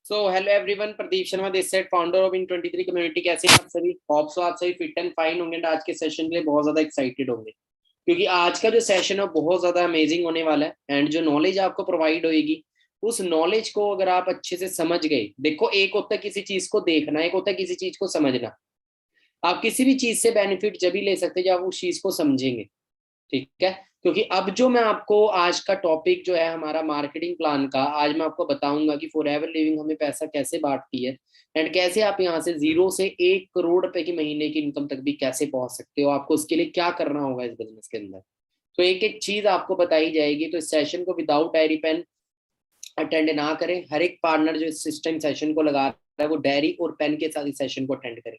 So hello everyone, Pradeep Sharma this side, founder of in 23 community. कैसे हैं आप सभी? होप सो आप सभी फिट एंड फाइन होंगे। आज के सेशन के लिए बहुत ज्यादा एक्साइटेड होंगे क्योंकि आज का जो सेशन है बहुत ज्यादा अमेजिंग होने वाला है। एंड जो नॉलेज आपको प्रोवाइड होएगी, उस नॉलेज को अगर आप अच्छे से समझ गए, देखो एक होता है किसी चीज को देखना, एक होता है किसी चीज को समझना। आप किसी भी चीज से बेनिफिट जब ही ले सकते हैं जब आप उस चीज को समझेंगे, ठीक है। क्योंकि अब जो मैं आपको आज का टॉपिक जो है हमारा मार्केटिंग प्लान का, आज मैं आपको बताऊंगा कि फॉरएवर लिविंग हमें पैसा कैसे बांटती है एंड कैसे आप यहाँ से 0 से 1 करोड़ रुपए की महीने की इनकम तक भी कैसे पहुंच सकते हो। आपको उसके लिए क्या करना होगा इस बिजनेस के अंदर, तो एक एक चीज आपको बताई जाएगी। तो इस सेशन को विदाउट डायरी पेन अटेंड ना करें। हर एक पार्टनर जो इस सिस्टम सेशन को लगा रहा है वो डायरी और पेन के साथ इस सेशन को अटेंड करें।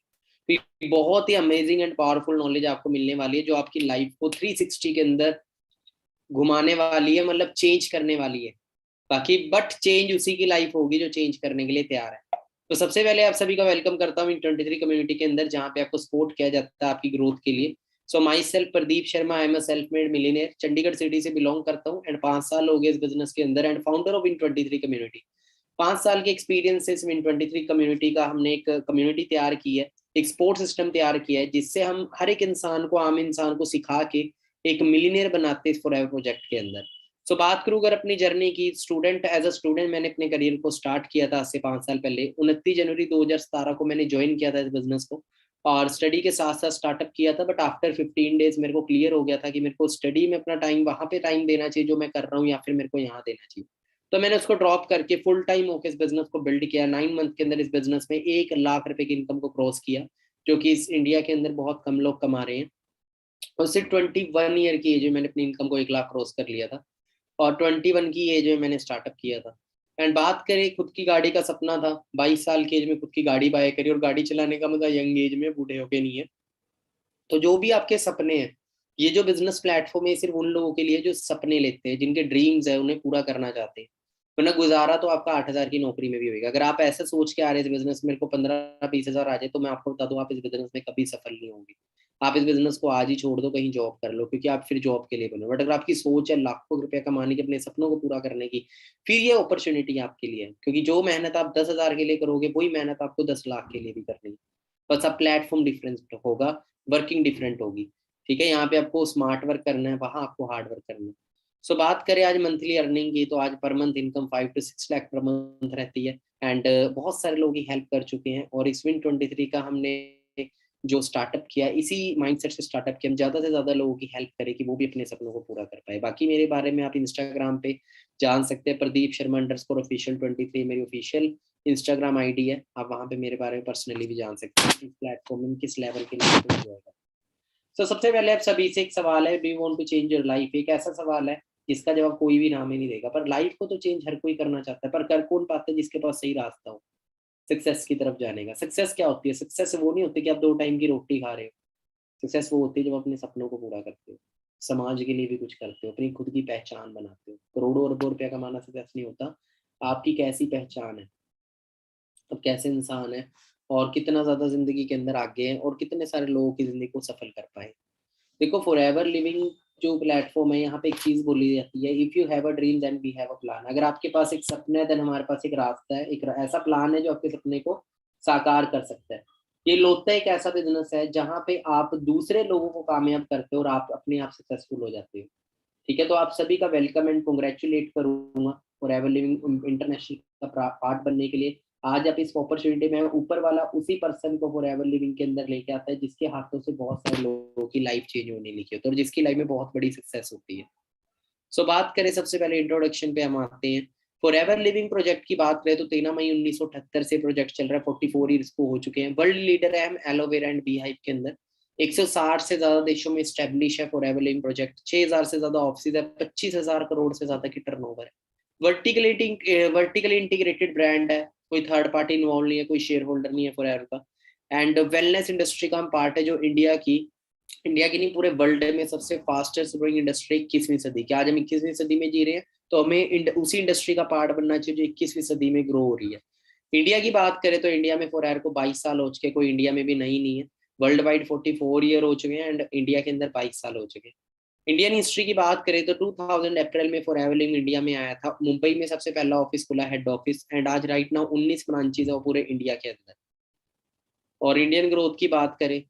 तो बहुत ही अमेजिंग एंड पावरफुल नॉलेज आपको मिलने वाली है जो आपकी लाइफ को 360 के अंदर घुमाने वाली है, मतलब चेंज करने वाली है। बाकी बट चेंज उसी की लाइफ होगी जो चेंज करने के लिए तैयार है। तो सबसे पहले आप सभी का वेलकम करता हूँ इन 23 कम्युनिटी के अंदर, जहाँ पे आपको सपोर्ट किया जाता है आपकी ग्रोथ के लिए। So myself Pradeep Sharma, I am a self made millionaire, Chandigarh city से बिलोंग करता हूँ एंड 5 साल हो गए इस बिजनेस के अंदर and founder of in 23 community. 5 साल के एक्सपीरियंस से इन 23 कम्युनिटी का हमने एक कम्युनिटी तैयार की है, एक सपोर्ट सिस्टम तैयार किया है जिससे हम हर एक इंसान को, आम इंसान को सिखा के एक मिलीनियर बनाते इस फॉरएवर प्रोजेक्ट के अंदर। सो बात करूँ अगर अपनी जर्नी की, स्टूडेंट एज अ स्टूडेंट मैंने अपने करियर को स्टार्ट किया था आज से 5 साल पहले। 29 जनवरी 2017 को मैंने ज्वाइन किया था इस बिजनेस को और स्टडी के साथ साथ स्टार्टअप किया था। बट आफ्टर 15 डेज मेरे को क्लियर हो गया था कि मेरे को स्टडी में अपना टाइम वहां पे टाइम देना चाहिए जो मैं कर रहा हूँ, या फिर मेरे को यहाँ देना चाहिए। तो मैंने उसको ड्रॉप करके फुल टाइम होकर इस बिजनेस को बिल्ड किया। 9 मंथ के अंदर इस बिजनेस में 1 लाख रुपए की इनकम को क्रॉस किया, जो कि इस इंडिया के अंदर बहुत कम लोग कमा रहे हैं। और सिर्फ 21 ईयर की एज में मैंने अपनी इनकम को 1 लाख क्रॉस कर लिया था और 21 की एज में मैंने स्टार्टअप किया था। एंड बात करें, खुद की गाड़ी का सपना था। 22 साल की एज में खुद की गाड़ी बाय करी, और गाड़ी चलाने का मजा यंग एज में, बूढ़े होके नहीं है। तो जो भी आपके सपने हैं, ये जो बिजनेस प्लेटफॉर्म है सिर्फ उन लोगों के लिए जो सपने लेते हैं, जिनके ड्रीम्स है उन्हें पूरा करना चाहते हैं। वरना गुजारा तो आपका 8 हजार की नौकरी में भी होगा। अगर आप ऐसे सोच के आ रहे हैं इस बिजनेस में मेरे को 15-20 हजार आ जाए, तो मैं आपको बता दूं आप इस बिजनेस में कभी सफल नहीं होंगे। आप इस बिजनेस को आज ही छोड़ दो, कहीं जॉब कर लो, क्योंकि आप फिर जॉब के लिए बनो। बट अगर आपकी सोच है लाखों रुपया कमाने की, अपने सपनों को पूरा करने की, फिर ये अपॉर्चुनिटी आपके लिए है। क्योंकि जो मेहनत आप 10 हजार के लिए करोगे वही मेहनत आपको 10 लाख के लिए भी करनी है। बस अब प्लेटफॉर्म डिफरेंस होगा, वर्किंग डिफरेंट होगी। ठीक है, यहाँ पे आपको स्मार्ट वर्क करना है, वहां आपको हार्ड वर्क करना है। सो बात करें आज मंथली अर्निंग की, तो आज per month income 5 to 6 lakh per month रहती है। एंड बहुत सारे लोग ही हेल्प कर चुके हैं। और इस Win23 का हमने जो स्टार्टअप किया, इसी माइंडसेट से स्टार्टअप किया, हम ज्यादा से ज्यादा लोगों की हेल्प करें कि वो भी अपने सपनों को पूरा कर पाए। बाकी मेरे बारे में आप इंस्टाग्राम पे जान सकते हैं, प्रदीप शर्मा _official 23 मेरी ऑफिशियल इंस्टाग्राम आईडी है। आप वहां पे मेरे बारे में पर्सनली भी जान सकते हैं, इस प्लेटफॉर्म में किस लेवल के लिए। तो सबसे पहले आप सभी से एक सवाल है, do you want to change your life? एक ऐसा सवाल है जिसका जवाब कोई भी नाम ही नहीं देगा, पर लाइफ को तो चेंज हर कोई करना चाहता है, पर कर कौन पाता है? जिसके पास सही रास्ता हो सक्सेस की तरफ जाने का। सक्सेस क्या होती है? सक्सेस वो नहीं होती कि आप 2 टाइम की रोटी खा रहे हो। सक्सेस वो होती है जब अपने सपनों को पूरा करते हो, समाज के लिए भी कुछ करते हो, अपनी खुद की पहचान बनाते हो। करोड़ों अरबों रुपया कमाना सक्सेस नहीं होता। आपकी कैसी पहचान है, अब कैसे इंसान है, और कितना ज्यादा जिंदगी के अंदर आगे है, और कितने सारे लोगों की जिंदगी को सफल कर पाए। देखो फॉरएवर लिविंग जो प्लेटफॉर्म है, यहाँ पे एक चीज बोली जाती है, if you have a dream then we have a plan. अगर आपके पास एक सपना है देन हमारे पास एक रास्ता है, एक ऐसा प्लान है जो आपके सपने को साकार कर सकता है। ये लोता एक ऐसा बिजनेस है जहाँ पे आप दूसरे लोगों को कामयाब करते हो और आप अपने आप सक्सेसफुल हो जाते हो। ठीक है, तो आप सभी का वेलकम एंड कॉन्ग्रेचुलेट करूंगा फॉरएवर लिविंग इंटरनेशनल का पार्ट बनने के लिए। आज आप इस अपॉर्चुनिटी में, ऊपर वाला उसी पर्सन को फॉरएवर लिविंग के अंदर लेके आता है जिसके हाथों से बहुत सारे लोगों की लाइफ चेंज होने लिखी होती है और जिसकी लाइफ में बहुत बड़ी सक्सेस होती है। सो बात करें, सबसे पहले इंट्रोडक्शन पे हम आते हैं। फॉरएवर लिविंग प्रोजेक्ट की बात करें तो 13 मई 1978 से प्रोजेक्ट चल रहा है। 44 ईयर्स को हो चुके हैं। वर्ल्ड लीडर है हम एलोवेरा एंड बी हाइव के अंदर। 160 से ज्यादा देशों में स्टेब्लिश है फॉरएवर लिविंग प्रोजेक्ट। 6000 से ज्यादा ऑफिस है। 25,000 करोड़ से ज्यादा की टर्नओवर है। वर्टिकली इंटीग्रेटेड ब्रांड है, कोई थर्ड पार्टी इन्वॉल्व नहीं है, कोई शेयर होल्डर नहीं है फॉरएवर का। एंड वेलनेस इंडस्ट्री का हम पार्ट है, जो इंडिया की नहीं पूरे वर्ल्ड में सबसे फास्टेस्ट ग्रोइंग इंडस्ट्री 21वीं सदी की। आज हम 21वीं सदी में जी रहे हैं, तो हमें उसी इंडस्ट्री का पार्ट बनना चाहिए जो 21वीं सदी में ग्रो हो रही है। इंडिया की बात करें तो इंडिया में फॉरएवर को 22 साल हो चुके, कोई इंडिया में भी नहीं है। वर्ल्ड वाइड 44 ईयर हो चुके हैं एंड इंडिया के अंदर 22 साल हो चुके हैं। इंडियन हिस्ट्री की बात करें तो 2000 अप्रैल में फॉरएवर लिविंग इंडिया में आया था। मुंबई में सबसे पहला ऑफिस खुला, हेड ऑफिस, एंड आज राइट नाउ 19 ब्रांचेज है वो पूरे इंडिया के अंदर। और इंडियन ग्रोथ की बात करें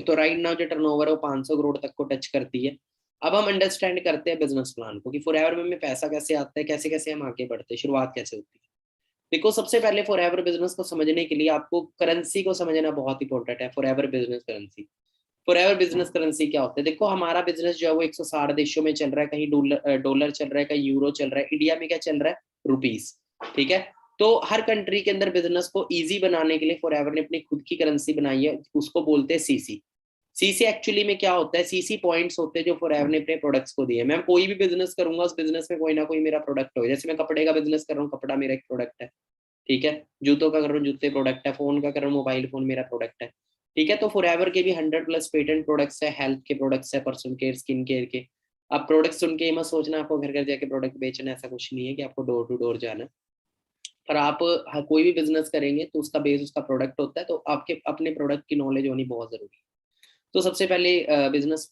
तो राइट नाउ जो टर्नओवर है वो 500 करोड़ तक को टच करती है। अब हम अंडरस्टैंड करते हैं बिजनेस प्लान को कि फॉरएवर में पैसा कैसे आता है, कैसे कैसे हम आगे बढ़ते हैं, शुरुआत कैसे होती है। देखो, सबसे पहले फॉरएवर बिजनेस को समझने के लिए आपको करेंसी को समझना बहुत इंपॉर्टेंट है। Forever business currency, forever business currency क्या होता है? देखो, हमारा बिजनेस जो है वो 160 देशों में चल रहा है, कहीं डॉलर चल रहा है, कहीं यूरो चल रहा है, इंडिया में क्या चल रहा है? रुपीस। ठीक है। तो हर कंट्री के अंदर बिजनेस को इजी बनाने के लिए फॉरएवर ने अपनी खुद की करेंसी बनाई है, उसको बोलते हैं सीसी। सीसी एक्चुअली में क्या होता है? सीसी पॉइंट्स होते हैं जो फॉरएवर ने अपने प्रोडक्ट्स को दिए। मैं कोई भी बिजनेस करूंगा, उस बिजनेस में कोई ना कोई मेरा प्रोडक्ट हो। जैसे मैं कपड़े का बिजनेस कर रहा हूँ, कपड़ा मेरा एक प्रोडक्ट है। ठीक है। जूतों का कर रहा हूँ, जूते प्रोडक्ट है। फोन का कर रहा हूँ, मोबाइल फोन मेरा प्रोडक्ट है। ठीक है। तो फॉरएवर के भी 100+ पेटेंट प्रोडक्ट्स है, हेल्थ के प्रोडक्ट्स है, पर्सन केयर, स्किन केयर के। अब प्रोडक्ट्स सुन के मत सोचना आपको घर घर जाके प्रोडक्ट बेचना, ऐसा कुछ नहीं है कि आपको डोर टू डोर जाना। पर आप कोई भी बिजनेस करेंगे तो उसका बेस उसका प्रोडक्ट होता है, तो आपके अपने प्रोडक्ट की नॉलेज होनी बहुत जरूरी है। तो सबसे पहले बिजनेस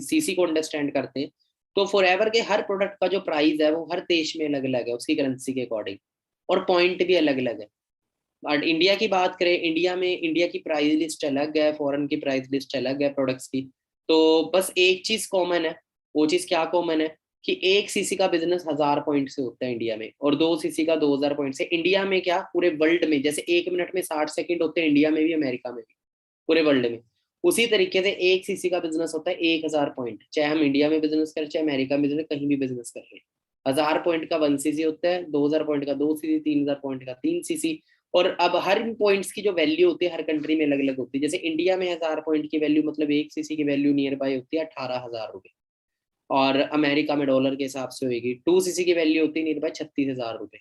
सीसी को अंडरस्टैंड करते हैं। तो फॉरएवर के हर प्रोडक्ट का जो प्राइस है वो हर देश में अलग अलग है, उसकी करेंसी के अकॉर्डिंग, और पॉइंट भी अलग अलग है। बट इंडिया की बात करें, इंडिया में इंडिया की प्राइस लिस्ट अलग है, फॉरेन की प्राइस लिस्ट अलग है प्रोडक्ट्स की। तो बस एक चीज कॉमन है। वो चीज क्या कॉमन है? कि 1 सीसी का बिजनेस 1000 पॉइंट से होता है इंडिया में, और 2 सीसी का 2000 पॉइंट से। इंडिया में क्या, पूरे वर्ल्ड में जैसे 1 मिनट में 60 सेकंड होते हैं, इंडिया में भी, अमेरिका में भी, पूरे वर्ल्ड में उसी तरीके से 1 सीसी का बिजनेस होता है 1000 पॉइंट। चाहे हम इंडिया में बिजनेस करें, चाहे अमेरिका में बिजनेस, कहीं भी बिजनेस कर रहे हैं। 1000 पॉइंट का 1 सीसी होता है, 2000 पॉइंट का 2 सीसी, 3000 पॉइंट का 3 सीसी। और अब हर इन पॉइंट्स की जो वैल्यू होती है हर कंट्री में अलग अलग होती है। जैसे इंडिया में 1000 पॉइंट की वैल्यू, मतलब 1 सीसी की वैल्यू नियर बाय होती है 18,000 रुपये। और अमेरिका में डॉलर के हिसाब से होगी। 2 सीसी की वैल्यू होती है नियर बाय 36,000 रुपये।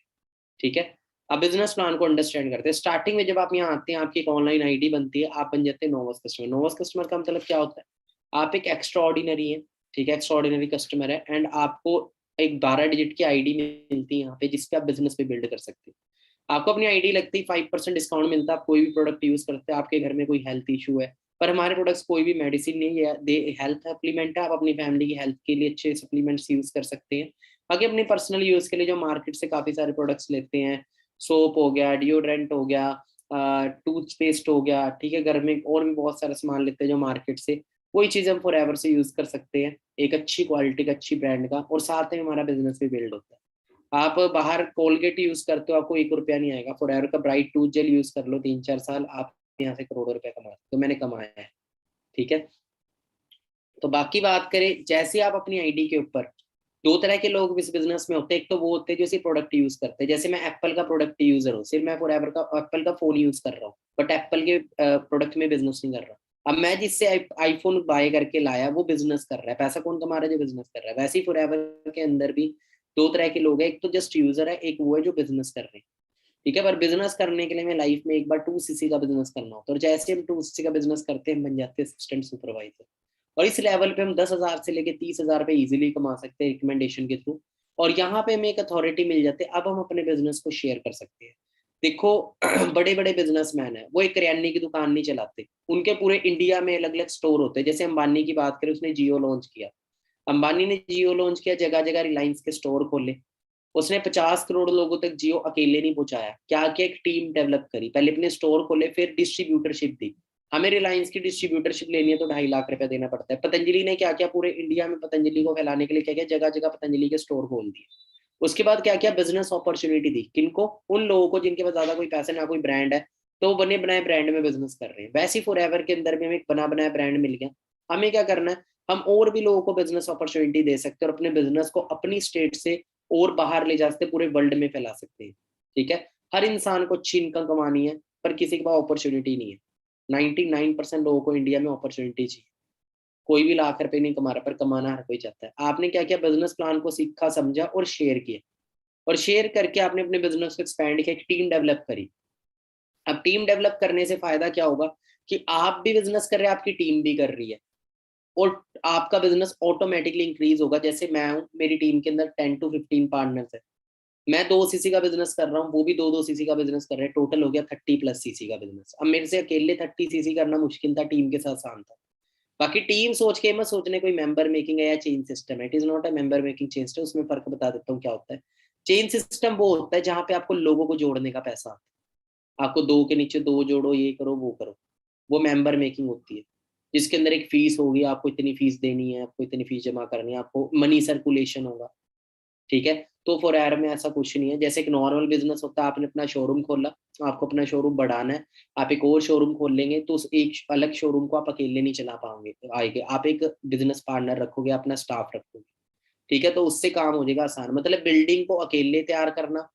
ठीक है। अब बिजनेस प्लान को अंडरस्टैंड करते हैं। स्टार्टिंग में जब आप यहाँ आते हैं, आपकी एक ऑनलाइन आईडी बनती है, आप बन जाते हैं नोवस कस्टमर। नोवस कस्टमर का मतलब क्या होता है? आप एक एक्स्ट्रा ऑर्डिनरी है। ठीक है, एक्स्ट्रा ऑर्डिनरी कस्टमर है, एंड आपको एक 12 डिजिट की आईडी मिलती है यहाँ पे, जिसपे आप बिजनेस पे बिल्ड कर सकते हैं। आपको अपनी आईडी लगती है, 5% डिस्काउंट मिलता है। आप कोई भी प्रोडक्ट यूज करते हैं, आपके घर में कोई हेल्थ इशू है, पर हमारे प्रोडक्ट्स कोई भी मेडिसिन नहीं है, दे हेल्थ सप्लीमेंट है। आप अपनी फैमिली की हेल्थ के लिए अच्छे सप्लीमेंट्स यूज कर सकते हैं। बाकी अपने पर्सनल यूज के लिए जो मार्केट से काफी सारे प्रोडक्ट्स लेते हैं, सोप हो गया, डिओड्रेंट हो गया, टूथपेस्ट हो गया, ठीक है, घर में और भी बहुत सारा सामान लेते हैं जो मार्केट से, वही चीज हम फॉरएवर से यूज कर सकते हैं, एक अच्छी क्वालिटी का, अच्छी ब्रांड का, और साथ में हमारा बिजनेस भी बिल्ड होता है। आप बाहर कोलगेट यूज करते हो, आपको 1 रुपया नहीं आएगा। फॉरएवर का ब्राइट टूथ जेल यूज कर लो 3-4 साल, आप यहाँ से करोड़ों रुपया कमा सकते हो। मैंने कमाया है। ठीक है। तो बाकी बात करें, जैसे आप अपनी आईडी के ऊपर, 2 तरह के लोग इस बिजनेस में होते हैं। एक तो वो होते हैं जो सिर्फ प्रोडक्ट यूज करते हैं, जैसे मैं एप्पल का प्रोडक्ट यूजर हूँ, सिर्फ मैं फॉरएवर का एप्पल का फोन यूज कर रहा हूँ, बट एप्पल के प्रोडक्ट में बिजनेस नहीं कर रहा। अब मैं जिससे आईफोन बाय करके लाया, वो बिजनेस कर रहा है, पैसा कौन कमा रहा है? जो बिजनेस कर रहा है। वैसे ही फॉरएवर के अंदर भी 2 तरह के लोग हैं, एक तो जस्ट यूजर है, एक वो है जो बिजनेस कर रहे हैं। ठीक है। पर बिजनेस करने के लिए मैं लाइफ में एक बार 2 सीसी का बिजनेस करना होता है, और जैसे हम 2 सीसी का बिजनेस करते हैं, हम बन जाते हैं असिस्टेंट सुपरवाइजर। और इस लेवल पे हम 10,000 से लेके 30,000 पे इजीली कमा सकते हैं रिकमेंडेशन के थ्रू। और यहाँ पे हमें एक अथॉरिटी मिल जाती है, अब हम अपने बिजनेस को शेयर कर सकते हैं। देखो, बड़े बड़े बिजनेसमैन है, वो एक करियाने की दुकान नहीं चलाते, उनके पूरे इंडिया में अलग अलग स्टोर होते हैं। जैसे अंबानी की बात करें, उसने जियो लॉन्च किया। अंबानी ने जियो लॉन्च किया, जगह जगह रिलायंस के स्टोर खोले। उसने 50 करोड़ लोगों तक जियो अकेले नहीं पहुंचाया, क्या क्या, एक टीम डेवलप करी, पहले अपने स्टोर खोले, फिर डिस्ट्रीब्यूटरशिप दी। हमें रिलायंस की डिस्ट्रीब्यूटरशिप लेनी है तो 2.5 लाख रुपया देना पड़ता है। पतंजलि ने क्या किया, पूरे इंडिया में पतंजलि को फैलाने के लिए क्या किया, जगह जगह पतंजलि के स्टोर खोल दिए। उसके बाद क्या किया, बिजनेस अपॉर्चुनिटी दी। किनको? उन लोगों को जिनके पास ज्यादा कोई पैसा ना कोई ब्रांड है, तो वो बने बनाए ब्रांड में बिजनेस कर रहे हैं। वैसे ही फॉरएवर के अंदर भी हमें एक बना बनाया ब्रांड मिल गया। हमें क्या करना है, हम और भी लोगों को बिजनेस अपॉर्चुनिटी दे सकते हैं, और अपने बिजनेस को अपनी स्टेट से और बाहर ले जा सकते, पूरे वर्ल्ड में फैला सकते हैं। ठीक है। हर इंसान को अच्छी इनकम कमानी है, पर किसी के पास अपॉर्चुनिटी नहीं है। 99% लोगों को इंडिया में अपॉर्चुनिटी चाहिए। कोई भी लाख रुपए नहीं कमा रहा, पर कमाना हर कोई चाहता है। आपने क्या किया, बिजनेस प्लान को सीखा, समझा और शेयर किया। और शेयर करके आपने अपने बिजनेस को एक्सपैंड किया, एक टीम डेवलप करी। अब टीम डेवलप करने से फायदा क्या होगा, कि आप भी बिजनेस कर रहे हैं, आपकी टीम भी कर रही है, और आपका बिजनेस ऑटोमेटिकली इंक्रीज होगा। जैसे मैं हूँ, मेरी टीम के अंदर 10 to 15 पार्टनर्स है। मैं 2 सीसी का बिजनेस कर रहा हूँ, वो भी 2-2 सीसी का बिजनेस कर रहे हैं, टोटल हो गया 30+ सीसी का बिजनेस। अब मेरे से अकेले 30 सीसी करना मुश्किल था, टीम के साथ आसान था। बाकी टीम सोच के मत सोचने कोई मेंबर मेकिंग है या चेंज सिस्टम है, it is not a member making change system. उसमें फर्क बता देता हूँ क्या होता है। चेंज सिस्टम वो होता है जहाँ पे आपको लोगों को जोड़ने का पैसा आता है, आपको दो के नीचे दो जोड़ो, ये करो वो करो, वो मेंबर मेकिंग होती है, जिसके अंदर एक फीस होगी, आपको इतनी फीस देनी है, आपको इतनी फीस जमा करनी है, आपको मनी सर्कुलेशन होगा, ठीक है। तो फॉर एयर में ऐसा कुछ नहीं है, जैसे एक नॉर्मल बिजनेस होता है, आपने अपना शोरूम खोला, आपको अपना शोरूम बढ़ाना है, आप एक और शोरूम खोल लेंगे तो उस एक अलग शोरूम को आप अकेले नहीं चला पाओगे, आएंगे आप एक बिजनेस पार्टनर रखोगे, अपना स्टाफ रखोगे, ठीक है। तो उससे काम हो जाएगा आसान। मतलब बिल्डिंग को अकेले तैयार करना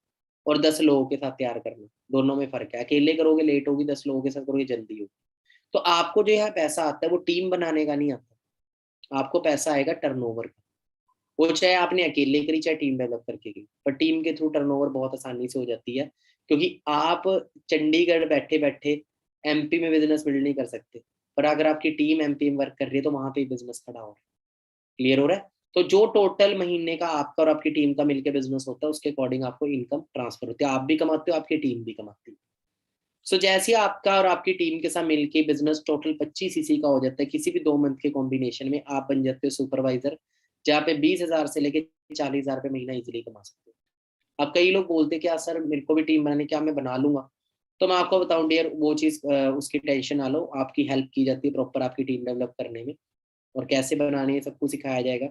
और 10 लोगों के साथ तैयार करना, दोनों में फर्क है। अकेले करोगे लेट होगी, 10 लोगों के साथ करोगे जल्दी होगी। तो आपको जो यहाँ पैसा आता है वो टीम बनाने का नहीं आता, आपको पैसा आएगा टर्नओवर का। वो चाहे आपने अकेले करी चाहे टीम डेवलप करके की, पर टीम के थ्रू टर्नओवर बहुत आसानी से हो जाती है, क्योंकि आप चंडीगढ़ बैठे बैठे एमपी में बिजनेस बिल्ड नहीं कर सकते, पर अगर आपकी टीम एमपी में वर्क कर रही है तो वहां पे बिजनेस खड़ा हो रहा है। क्लियर हो रहा है? तो जो टोटल महीने का आपका और आपकी टीम का मिलकर बिजनेस होता है उसके अकॉर्डिंग आपको इनकम ट्रांसफर होती है, आप भी कमाते हो, आपकी टीम भी कमाती है। सो जैसे ही आपका और आपकी टीम के साथ मिलके बिजनेस टोटल 25 सीसी का हो जाता है, किसी भी 2 मंथ के कॉम्बिनेशन में आप बन जाते हो सुपरवाइजर, जहाँ पे 20,000 से लेके 40,000 रुपये महीना इजिली कमा सकते हो। अब कई लोग बोलते क्या सर मेरे को भी टीम बनाने, क्या मैं बना लूंगा? तो मैं आपको बताऊं डियर, वो चीज़ उसकी टेंशन ना लो, आपकी हेल्प की जाती है प्रॉपर आपकी टीम डेवलप करने में, और कैसे बनानी है सब कुछ सिखाया जाएगा,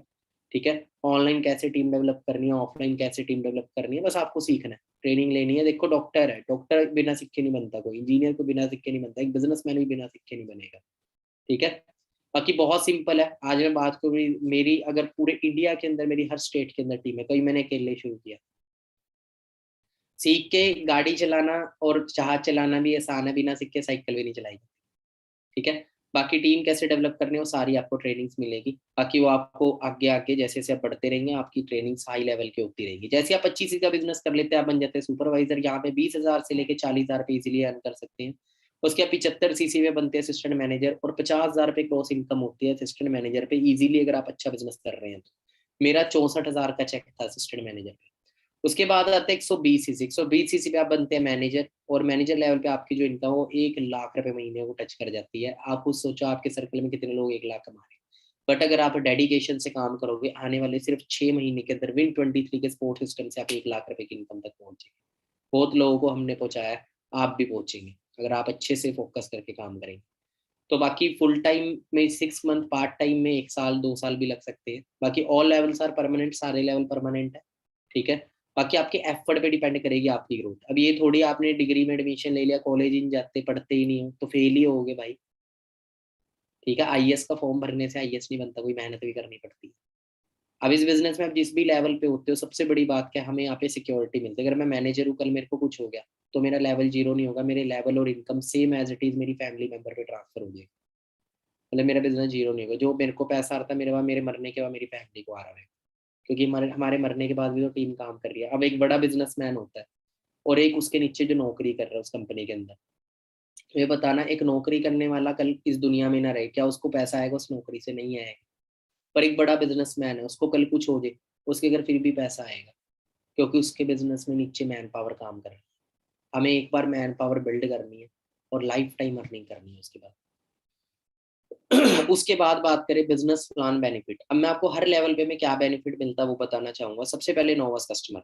ठीक है। ऑनलाइन कैसे टीम डेवलप करनी है, ऑफलाइन कैसे टीम डेवलप करनी है, बस आपको सीखना है, ट्रेनिंग लेनी है। देखो डॉक्टर है, डॉक्टर बिना सीखे नहीं बनता, कोई इंजीनियर को बिना सीखे नहीं बनता, एक बिजनेसमैन भी बिना सीखे नहीं बनेगा, ठीक है। बाकी बहुत सिंपल है। आज मैं बात करूँ मेरी, अगर पूरे इंडिया के अंदर मेरी हर स्टेट के अंदर टीम है, कहीं मैंने अकेले शुरू किया, सीख के गाड़ी चलाना और जहाज चलाना भी आसान है, बिना सीख के साइकिल भी नहीं चलाई, ठीक है। बाकी टीम कैसे डेवलप करनी है वो सारी आपको ट्रेनिंग्स मिलेगी। बाकी वो आपको आगे आगे जैसे जैसे आप बढ़ते रहेंगे आपकी ट्रेनिंग्स हाई लेवल की होती रहेगी। जैसे आप 25 का बिजनेस कर लेते हैं, आप बन जाते हैं सुपरवाइजर, यहाँ पे 20,000 से लेके 40,000 पे इजिली अर्न कर सकते हैं। उसके आप 75 सीसी में बनते हैं असिस्टेंट मैनेजर, और 50,000 पे क्रॉस इनकम होती है असिस्टेंट मैनेजर पे इजीली, अगर आप अच्छा बिजनेस कर रहे हैं तो। मेरा 64,000 का चेक था असिस्टेंट मैनेजर पे। उसके बाद आता है 120 सीसी, 120 सीसी पे आप बनते हैं मैनेजर, और मैनेजर लेवल पे आपकी जो इनकम वो 1 लाख रुपए महीने को टच कर जाती है। आप खुद सोचो आपके सर्कल में कितने लोग 1 लाख कमा रहे हैं। बट अगर आप डेडिकेशन से काम करोगे, आने वाले सिर्फ 6 महीने के अंदर Win23 के सपोर्ट सिस्टम से आप 1 लाख रुपए की इनकम तक पहुंचेंगे। बहुत लोगों को हमने पहुंचाया है, आप भी पहुंचेंगे अगर आप अच्छे से फोकस करके काम करेंगे। तो बाकी फुल टाइम में 6 मंथ, पार्ट टाइम में 1 साल 2 साल भी लग सकते हैं। बाकी ऑल लेवल्स आर परमानेंट, सारे लेवल परमानेंट है, ठीक है। बाकी आपके एफर्ट पे डिपेंड करेगी आपकी ग्रोथ। अब ये थोड़ी आपने डिग्री में एडमिशन ले लिया, कॉलेज ही नहीं जाते, पढ़ते ही नहीं हो तो फेल ही होगे भाई, ठीक है। आईएएस का फॉर्म भरने से आईएएस नहीं बनता, कोई मेहनत भी करनी पड़ती है। अब इस बिजनेस में आप जिस भी लेवल पे होते हो, सबसे बड़ी बात क्या, हमें यहाँ पे सिक्योरिटी मिलती है। अगर मैं मैनेजर हूँ, कल मेरे को कुछ हो गया तो मेरा लेवल जीरो नहीं होगा, मेरे लेवल और income same as it is मेरी फैमिली मेंबर पे ट्रांसफर हो जाएगी। मतलब मेरा बिजनेस जीरो नहीं होगा, जो मेरे को पैसा आता है मेरे बाद, मेरे मरने के बाद मेरी फैमिली को आ रहा है, क्योंकि हमारे मरने के बाद भी तो टीम काम कर रही है। अब एक बड़ा बिजनेसमैन होता है और एक उसके नीचे जो नौकरी कर रहा है उस कंपनी के अंदर, ये बताना एक नौकरी करने वाला कल इस दुनिया में ना रहे, क्या उसको पैसा आएगा? उस नौकरी से नहीं आएगा। पर एक बड़ा बिजनेसमैन है, उसको कल कुछ हो जाए, उसके घर फिर भी पैसा आएगा, क्योंकि उसके बिजनेस में नीचे मैन पावर काम कर रहा है। हमें एक बार मैन पावर बिल्ड करनी है और लाइफ टाइम अर्निंग करनी है उसके बाद। उसके बाद बात करें बिजनेस प्लान बेनिफिट। अब मैं आपको हर लेवल पे में क्या बेनिफिट मिलता है वो बताना चाहूंगा। सबसे पहले नोवस कस्टमर।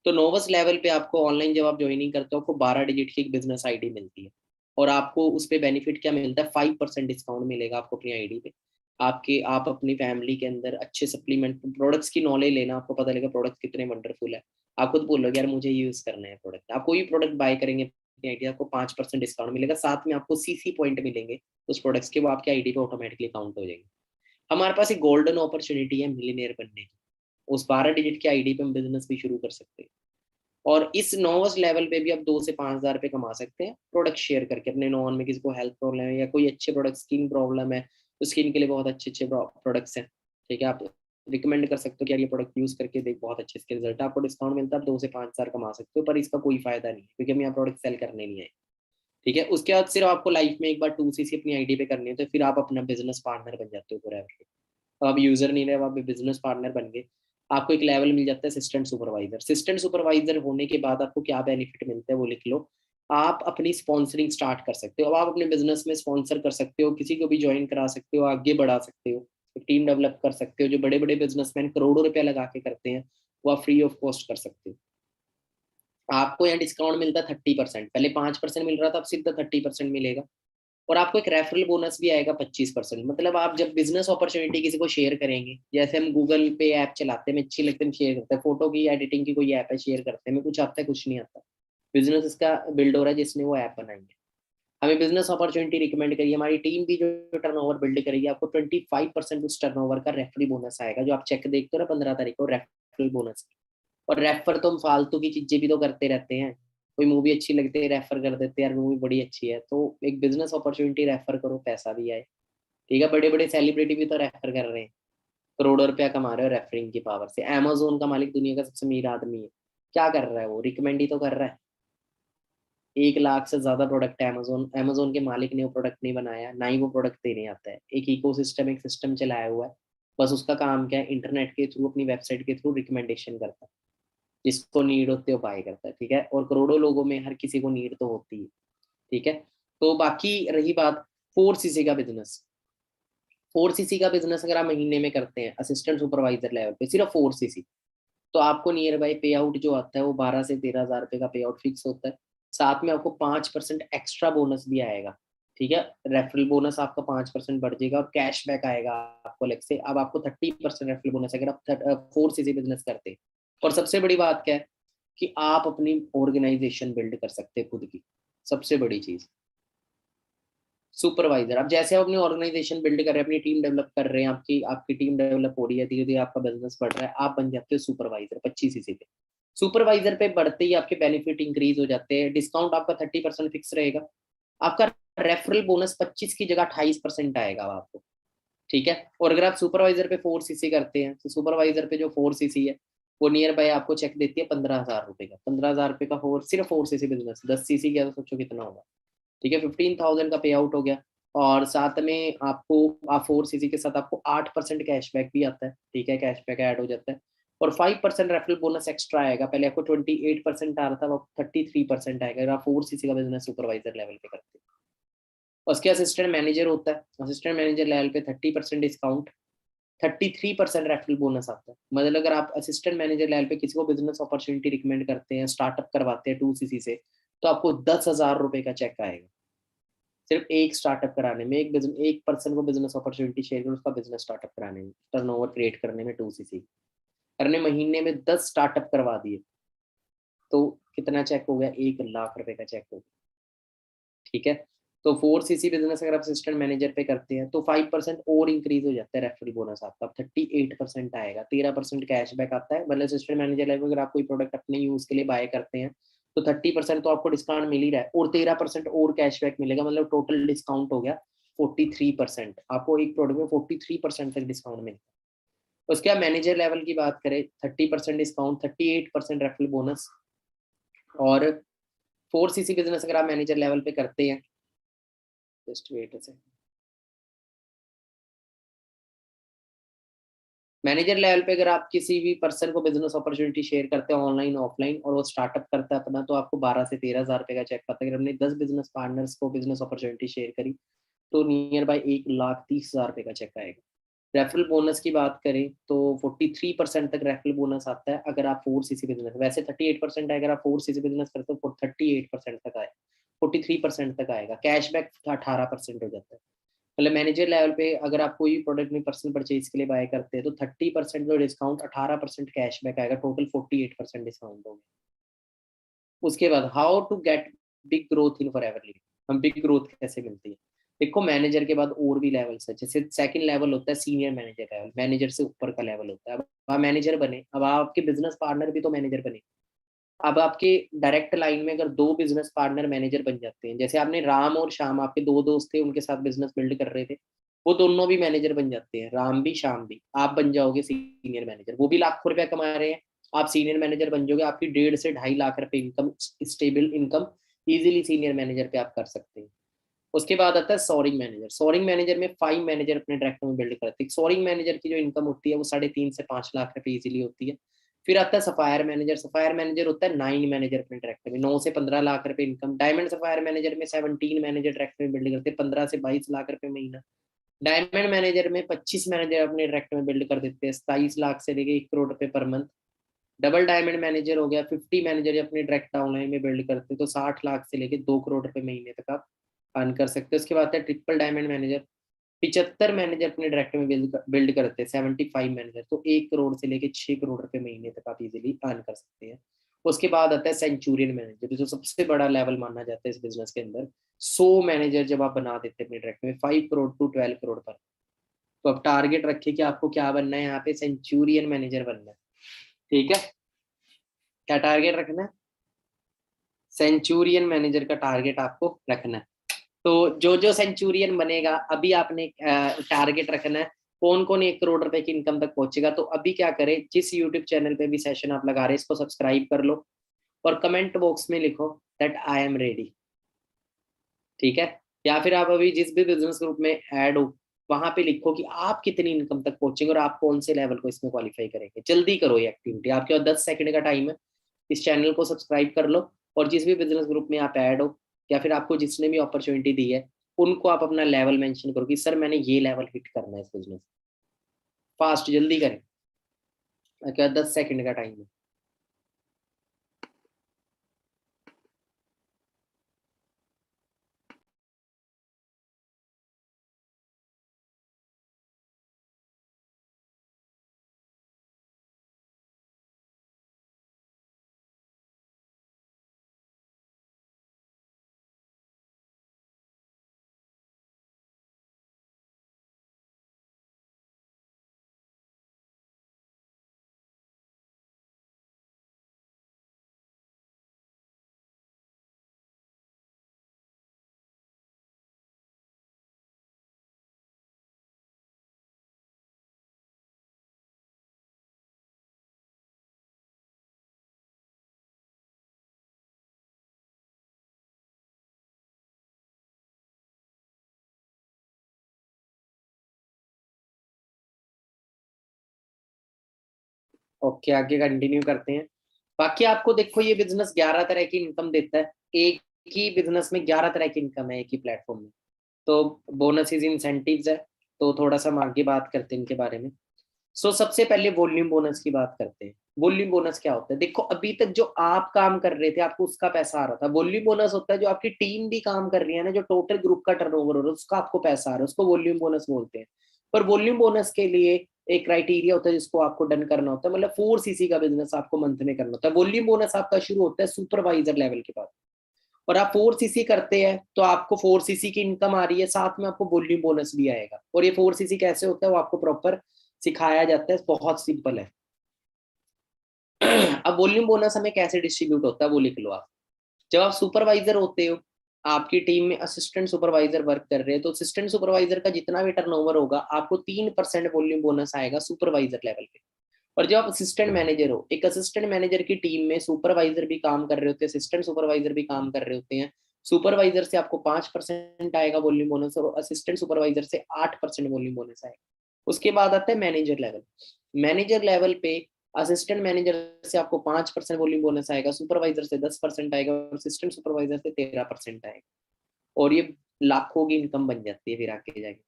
तो नोवस लेवल पे आपको ऑनलाइन जब आप ज्वाइनिंग करते हो, आपको 12 डिजिट की एक बिजनेस आईडी मिलती है, और आपको उस पे बेनिफिट क्या मिलता है, 5% डिस्काउंट मिलेगा आपको अपनी आईडी पे। आप अपनी फैमिली के अंदर अच्छे सप्लीमेंट प्रोडक्ट्स की नॉलेज लेना, आपको पता लगेगा प्रोडक्ट कितने वंडरफुल है। आप खुद बोलोगे यार मुझे यूज करना है प्रोडक्ट, आप कोई भी प्रोडक्ट बाय करेंगे अपनी आईडी, आपको 5% डिस्काउंट मिलेगा, साथ में आपको सीसी पॉइंट मिलेंगे उस प्रोडक्ट्स के, वो आपकी आईडी पे ऑटोमेटिकली काउंट हो जाएंगे। हमारे पास एक गोल्डन अपॉर्चुनिटी है मिलीनियर बनने की, उस 12 डिजिट की आईडी पे हम बिजनेस भी शुरू कर सकते हैं। और इस नोवस लेवल पे भी आप 2 से 5 हजार रुपये कमा सकते हैं प्रोडक्ट शेयर करके अपने नॉन में। किसी को हेल्थ प्रॉब्लम है या कोई अच्छे प्रोडक्ट, स्किन प्रॉब्लम है तो स्किन के लिए बहुत अच्छे अच्छे प्रोडक्ट्स हैं, ठीक है। आप रिकमेंड कर सकते हो कि यार ये प्रोडक्ट यूज करके देख बहुत अच्छे इसके रिजल्ट, आपको डिस्काउंट मिलता है, आप 2 से 5 हजार कमा सकते हो। पर इसका कोई फायदा नहीं है क्योंकि हम यहाँ प्रोडक्ट सेल करने नहीं आए, ठीक है। उसके बाद सिर्फ आपको लाइफ में एक बार 2 सीसी अपनी आईडी पे करनी है, तो फिर आप अपना बिजनेस पार्टनर बन जाते हो पूरा। अब आप यूजर नहीं रहे, अब आप बिजनेस पार्टनर बन गए। आपको एक लेवल मिल जाता है असिस्टेंट सुपरवाइजर। असिस्टेंट सुपरवाइजर होने के बाद आपको क्या बेनिफिट मिलता है वो लिख लो। आप अपनी स्पॉन्सरिंग स्टार्ट कर सकते हो। अब आप अपने बिजनेस में स्पॉन्सर कर सकते हो, किसी को भी ज्वाइन करा सकते हो, आगे बढ़ा सकते हो, टीम डेवलप कर सकते हो। जो बड़े बड़े बिजनेसमैन करोड़ों रुपया लगा के करते हैं वो आप फ्री ऑफ कॉस्ट कर सकते हो। आपको यहाँ डिस्काउंट मिलता है 30%, पहले 5% मिल रहा था, अब सीधा 30% मिलेगा। और आपको एक रेफरल बोनस भी आएगा 25%। मतलब आप जब बिजनेस अपॉर्चुनिटी किसी को शेयर करेंगे, जैसे हम गूगल पे ऐप चलाते हैं, अच्छी लगती है शेयर करते हैं, फोटो की एडिटिंग की कोई ऐप है शेयर करते हैं, हमें कुछ आता है कुछ नहीं आता, बिजनेस इसका बिल्ड हो रहा है जिसने वो ऐप बनाई है, हमें बिजनेस अपॉर्चुनिटी रिकमेंड करिए, हमारी टीम भी जो टर्नओवर बिल्ड करेगी, आपको 25% उस टर्नओवर का रेफरल बोनस आएगा। जो आप चेक देखते हो ना 15 तारीख को, रेफरल बोनस। और रेफर तो हम फालतू की चीजें भी तो करते रहते हैं, कोई मूवी अच्छी लगती है रेफर कर देते हैं, यार मूवी बड़ी अच्छी है, तो एक बिजनेस अपॉर्चुनिटी रेफर करो, पैसा भी आए। ठीक है, बड़े बड़े सेलिब्रिटी भी तो रेफर कर रहे हैं, करोड़ों रुपया कमा रहे हो रेफरिंग की पावर से। अमेजोन का मालिक दुनिया का सबसे अमीर आदमी है, क्या कर रहा है वो, रिकमेंड ही तो कर रहा है। 1 लाख से ज्यादा प्रोडक्ट है अमेजोन, अमेजोन के मालिक ने वो प्रोडक्ट नहीं बनाया, ना ही वो प्रोडक्ट देने आता है, एक इकोसिस्टम एक सिस्टम चलाया हुआ है। बस उसका काम क्या है, इंटरनेट के थ्रू अपनी वेबसाइट के थ्रू रिकमेंडेशन करता है, जिसको नीड होती है वो बाय करता है। ठीक है, और करोड़ों लोगों में हर किसी को नीड तो होती है। ठीक है, तो बाकी रही बात 4cc का बिजनेस। 4cc का बिजनेस अगर आप महीने में करते हैं असिस्टेंट सुपरवाइजर लेवल पे, सिर्फ 4cc, तो आपको नियर बाई पे आउट जो आता है वो 12 से 13 हज़ार रुपए का पे आउट फिक्स होता है। साथ में आपको 5% एक्स्ट्रा बोनस भी आएगा। ठीक है, रेफरल बोनस आपका 5% बढ़ जाएगा, और कैश बैक आएगा आपको अलग से। अब आपको 30% रेफरल बोनस अगर आप 4cc बिजनेस करते हैं। और सबसे बड़ी बात क्या है कि आप अपनी ऑर्गेनाइजेशन बिल्ड कर सकते हैं खुद की, सबसे बड़ी चीज सुपरवाइजर। अब जैसे आप अपनी ऑर्गेनाइजेशन बिल्ड कर रहे हैं, अपनी टीम डेवलप कर रहे हैं, आपकी आपकी टीम डेवलप हो रही है, धीरे धीरे आपका बिजनेस बढ़ रहा है, आप बन जाते हो सुपरवाइजर 25cc पे। सुपरवाइजर पे बढ़ते ही आपके बेनिफिट इंक्रीज हो जाते हैं, डिस्काउंट आपका 30% फिक्स रहेगा, आपका रेफरल बोनस 25 की जगह 28% आएगा आपको। ठीक है, और अगर आप सुपरवाइजर पे 4cc करते हैं, तो सुपरवाइजर पे जो 4cc है वो नियर बाय आपको चेक देती है 15 हज़ार रुपए का, 15 हज़ार रुपए का सिर्फ 4cc बिजनेस, 10cc का तो सोचो कितना होगा। ठीक है, 15,000 का पे आउट हो गया। और साथ में आपको, आप 4cc के साथ आपको 8% कैशबैक भी आता है। ठीक है, कैशबैक ऐड हो जाता है, और 5% रेफरल बोनस एक्स्ट्रा आएगा। पहले आपको 28% आ रहा था, वो 33% आएगा अगर आप 4cc का बिजनेस सुपरवाइजर लेवल पे करते हैं। उसके असिस्टेंट मैनेजर होता है, असिस्टेंट मैनेजर लेवल पे 30% डिस्काउंट, 33% रेफरल बोनस आता है। मतलब अगर आप असिस्टेंट मैनेजर लेवल पे किसी को बिजनेस अपॉर्चुनिटी रिकमेंड करते हैं, स्टार्टअप करवाते हैं 2cc से, तो आपको 10,000 रुपए का चेक आएगा, सिर्फ एक स्टार्टअप कराने में, एक पर्सन को बिजनेस अपॉर्चुनिटी शेयर कर उसका बिजनेस स्टार्टअप कराने में, टर्नओवर क्रिएट करने में, 2cc करने, महीने में 10 स्टार्टअप करवा दिए, तो कितना चेक हो गया, 1 लाख रुपए का चेक हो गया। ठीक है, तो 4cc बिजनेस अगर आप असिस्टेंट मैनेजर पे करते हैं तो 5% और इंक्रीज हो जाता है रेफरल बोनस आपका, अब 38% आएगा, 13% कैशबैक आता है। मतलब असिस्टेंट मैनेजर लेवल अगर आप कोई प्रोडक्ट अपने यूज के लिए बाय करते हैं तो 30% तो आपको डिस्काउंट मिल ही रहा है, और 13% और कैशबैक मिलेगा, मतलब टोटल डिस्काउंट हो गया 43%। आपको एक प्रोडक्ट में 43% तक डिस्काउंट मिलेगा। उसके बाद मैनेजर लेवल की बात करें, 30% डिस्काउंट, 38% रेफरल बोनस। और 4cc बिजनेस अगर आप मैनेजर लेवल पे करते हैं, just wait a second, manager level पे अगर आप किसी भी पर्सन को बिजनेस अपॉर्चुनिटी शेयर करते हैं ऑनलाइन ऑफलाइन, और वो स्टार्टअप करता है अपना, तो आपको 12 से 13 हज़ार रुपए का चेक आता है। अगर हमने 10 बिजनेस पार्टनर्स को बिजनेस अपॉर्चुनिटी शेयर करी तो नियर बाई 1,30,000 रुपए का चेक आएगा। रेफरल बोनस की बात करें तो 43% तक रेफरल बोनस आता है अगर आप 4cc बिजनेस, वैसे 38% है अगर आप 4cc बिजनेस करते हो, 38% तक आए, 43% तक आएगा। कैशबैक 18% हो जाता है। मतलब मैनेजर लेवल पे अगर आप कोई प्रोडक्ट में पर्सनल परचेज के लिए बाय करते हैं तो 30% जो डिस्काउंट, 18% कैशबैक आएगा, टोटल 48% डिस्काउंट होगा। उसके बाद how to get big growth in Forever Living, हम बिग ग्रोथ कैसे मिलती है। देखो मैनेजर के बाद और भी लेवल्स है, जैसे सेकंड लेवल होता है सीनियर मैनेजर लेवल, मैनेजर से ऊपर का लेवल होता है। अब आप मैनेजर बने, अब आपके बिजनेस पार्टनर भी तो मैनेजर बने। अब आपके डायरेक्ट लाइन में अगर दो बिजनेस पार्टनर मैनेजर बन जाते हैं, जैसे आपने राम और श्याम, आपके दो दोस्त थे, उनके साथ बिजनेस बिल्ड कर रहे थे, वो दोनों भी मैनेजर बन जाते हैं, राम भी श्याम भी, आप बन जाओगे सीनियर मैनेजर। वो भी लाखों रुपया कमा रहे हैं, आप सीनियर मैनेजर बन जाओगे, आपकी 1.5 से 2.5 लाख रुपए income, stable income, easily senior manager पे आप कर सकते हैं। उसके बाद आता है सोरिंग मैनेजर। सोरिंग मैनेजर में 5 मैनेजर अपने डायरेक्ट में बिल्ड करते हैं। सोरिंग मैनेजर की जो इनकम होती है वो 3.5 से 5 लाख रुपए इजीली होती है। फिर आता है सफायर मैनेजर। सफायर मैनेजर होता है 9 मैनेजर अपने डायरेक्टर में, 9 से 15 लाख रुपए इनकम। डायमंड सफायर मैनेजर में 17 मैनेजर डायरेक्टर में बिल्ड करते हैं, 15 से 22 लाख रुपए महीना। डायमंड मैनेजर में 25 मैनेजर अपने डायरेक्टर में बिल्ड कर देते हैं, 27 लाख से लेके 1 करोड़ रुपए per month. Double diamond manager हो गया, 50 मैनेजर अपने डायरेक्ट ऑनलाइन में बिल्ड करते हैं, तो 60 लाख से लेके 2 करोड़ रुपए महीने तक आप अर्न कर सकते हो। उसके बाद है ट्रिपल डायमंड मैनेजर, 75 मैनेजर अपने डायरेक्ट में बिल्ड करते हैं, 75 मैनेजर, तो 1 करोड़ से लेके 6 करोड़ रुपए महीने तक आप इजीली अर्न कर सकते हैं। उसके बाद आता है सेंचुरियन मैनेजर, जो सबसे बड़ा लेवल माना जाता है इस बिजनेस के अंदर। 100 मैनेजर जब आप बना देते हैं अपने डायरेक्ट में, 5 करोड़ टू 12 करोड़ पर, तो आप टारगेट रखिए कि आपको क्या बनना है, यहाँ पे सेंचुरियन मैनेजर बनना है। ठीक है, क्या टारगेट रखना है, सेंचुरियन मैनेजर का टारगेट आपको रखना है। तो जो जो सेंचुरियन बनेगा, अभी आपने टारगेट रखना है कौन कौन 1 करोड़ रुपए की इनकम तक पहुंचेगा। तो अभी क्या करें, जिस यूट्यूब चैनल पे भी सेशन आप लगा रहे हैं, इसको सब्सक्राइब कर लो और कमेंट बॉक्स में लिखो दैट आई एम रेडी। ठीक है, या फिर आप अभी जिस भी बिजनेस ग्रुप में ऐड हो, वहां पे लिखो कि आप कितनी इनकम तक पहुंचेंगे और आप कौन से लेवल को इसमें क्वालिफाई करेंगे। जल्दी करो ये एक्टिविटी, आपके पास 10 सेकंड का टाइम है। इस चैनल को सब्सक्राइब कर लो और जिस भी बिजनेस ग्रुप में आप ऐड हो, या फिर आपको जिसने भी अपॉर्चुनिटी दी है, उनको आप अपना लेवल मेंशन करो कि सर मैंने ये लेवल हिट करना है इस बिजनेस। फास्ट, जल्दी करें, क्या 10 सेकंड का टाइम है। ओके, आगे कंटिन्यू करते हैं। बाकी आपको देखो, ये बिजनेस 11 तरह की इनकम देता है। एक ही बिजनेस में 11 तरह की इनकम है एक ही प्लेटफॉर्म में। तो बोनसेस, इंसेंटिव्स है, तो थोड़ा सा हम आगे बात करते हैं इनके बारे में। सबसे पहले वॉल्यूम बोनस की बात करते हैं। वॉल्यूम बोनस क्या होता है, देखो अभी तक जो आप काम कर रहे थे आपको उसका पैसा आ रहा था। वॉल्यूम बोनस होता है जो आपकी टीम भी काम कर रही है ना, जो टोटल ग्रुप का टर्नओवर हो रहा है उसका आपको पैसा आ रहा है, उसको वॉल्यूम बोनस बोलते हैं। पर वॉल्यूम बोनस के लिए एक क्राइटेरिया होता है जिसको आपको डन करना होता है, मतलब 4 सीसी का बिजनेस आपको मंथ में करना होता है। वॉल्यूम बोनस आपका शुरू होता है सुपरवाइजर लेवल के बाद, और आप 4 सीसी करते हैं तो आपको 4 सीसी की इनकम आ रही है, साथ में आपको वॉल्यूम बोनस भी आएगा। और ये 4 सीसी कैसे होता है वो आपको प्रॉपर सिखाया जाता है, बहुत सिंपल है। अब वॉल्यूम बोनस हमें कैसे डिस्ट्रीब्यूट होता है वो लिख लो आप। जब आप सुपरवाइजर होते हो, आपकी टीम में असिस्टेंट सुपरवाइजर वर्क कर रहे हैं, तो असिस्टेंट सुपरवाइजर का जितना भी टर्नओवर होगा आपको 3% वॉल्यूम बोनस आएगा सुपरवाइजर लेवल पे। और जब आप असिस्टेंट मैनेजर हो, एक असिस्टेंट मैनेजर की टीम में सुपरवाइजर भी काम कर रहे होते हैं, असिस्टेंट सुपरवाइजर भी काम कर रहे होते हैं। सुपरवाइजर से आपको 5% आएगा वॉल्यूम बोनस, और असिस्टेंट सुपरवाइजर से 8% वॉल्यूम बोनस आएगा। उसके बाद आता है मैनेजर लेवल। मैनेजर लेवल पे असिस्टेंट मैनेजर से आपको 5% वॉल्यूम बोनस आएगा, सुपरवाइजर से 10% आएगा, और असिस्टेंट सुपरवाइजर से 13% आएगा। और ये लाखों की इनकम बन जाती है फिर आगे जाके।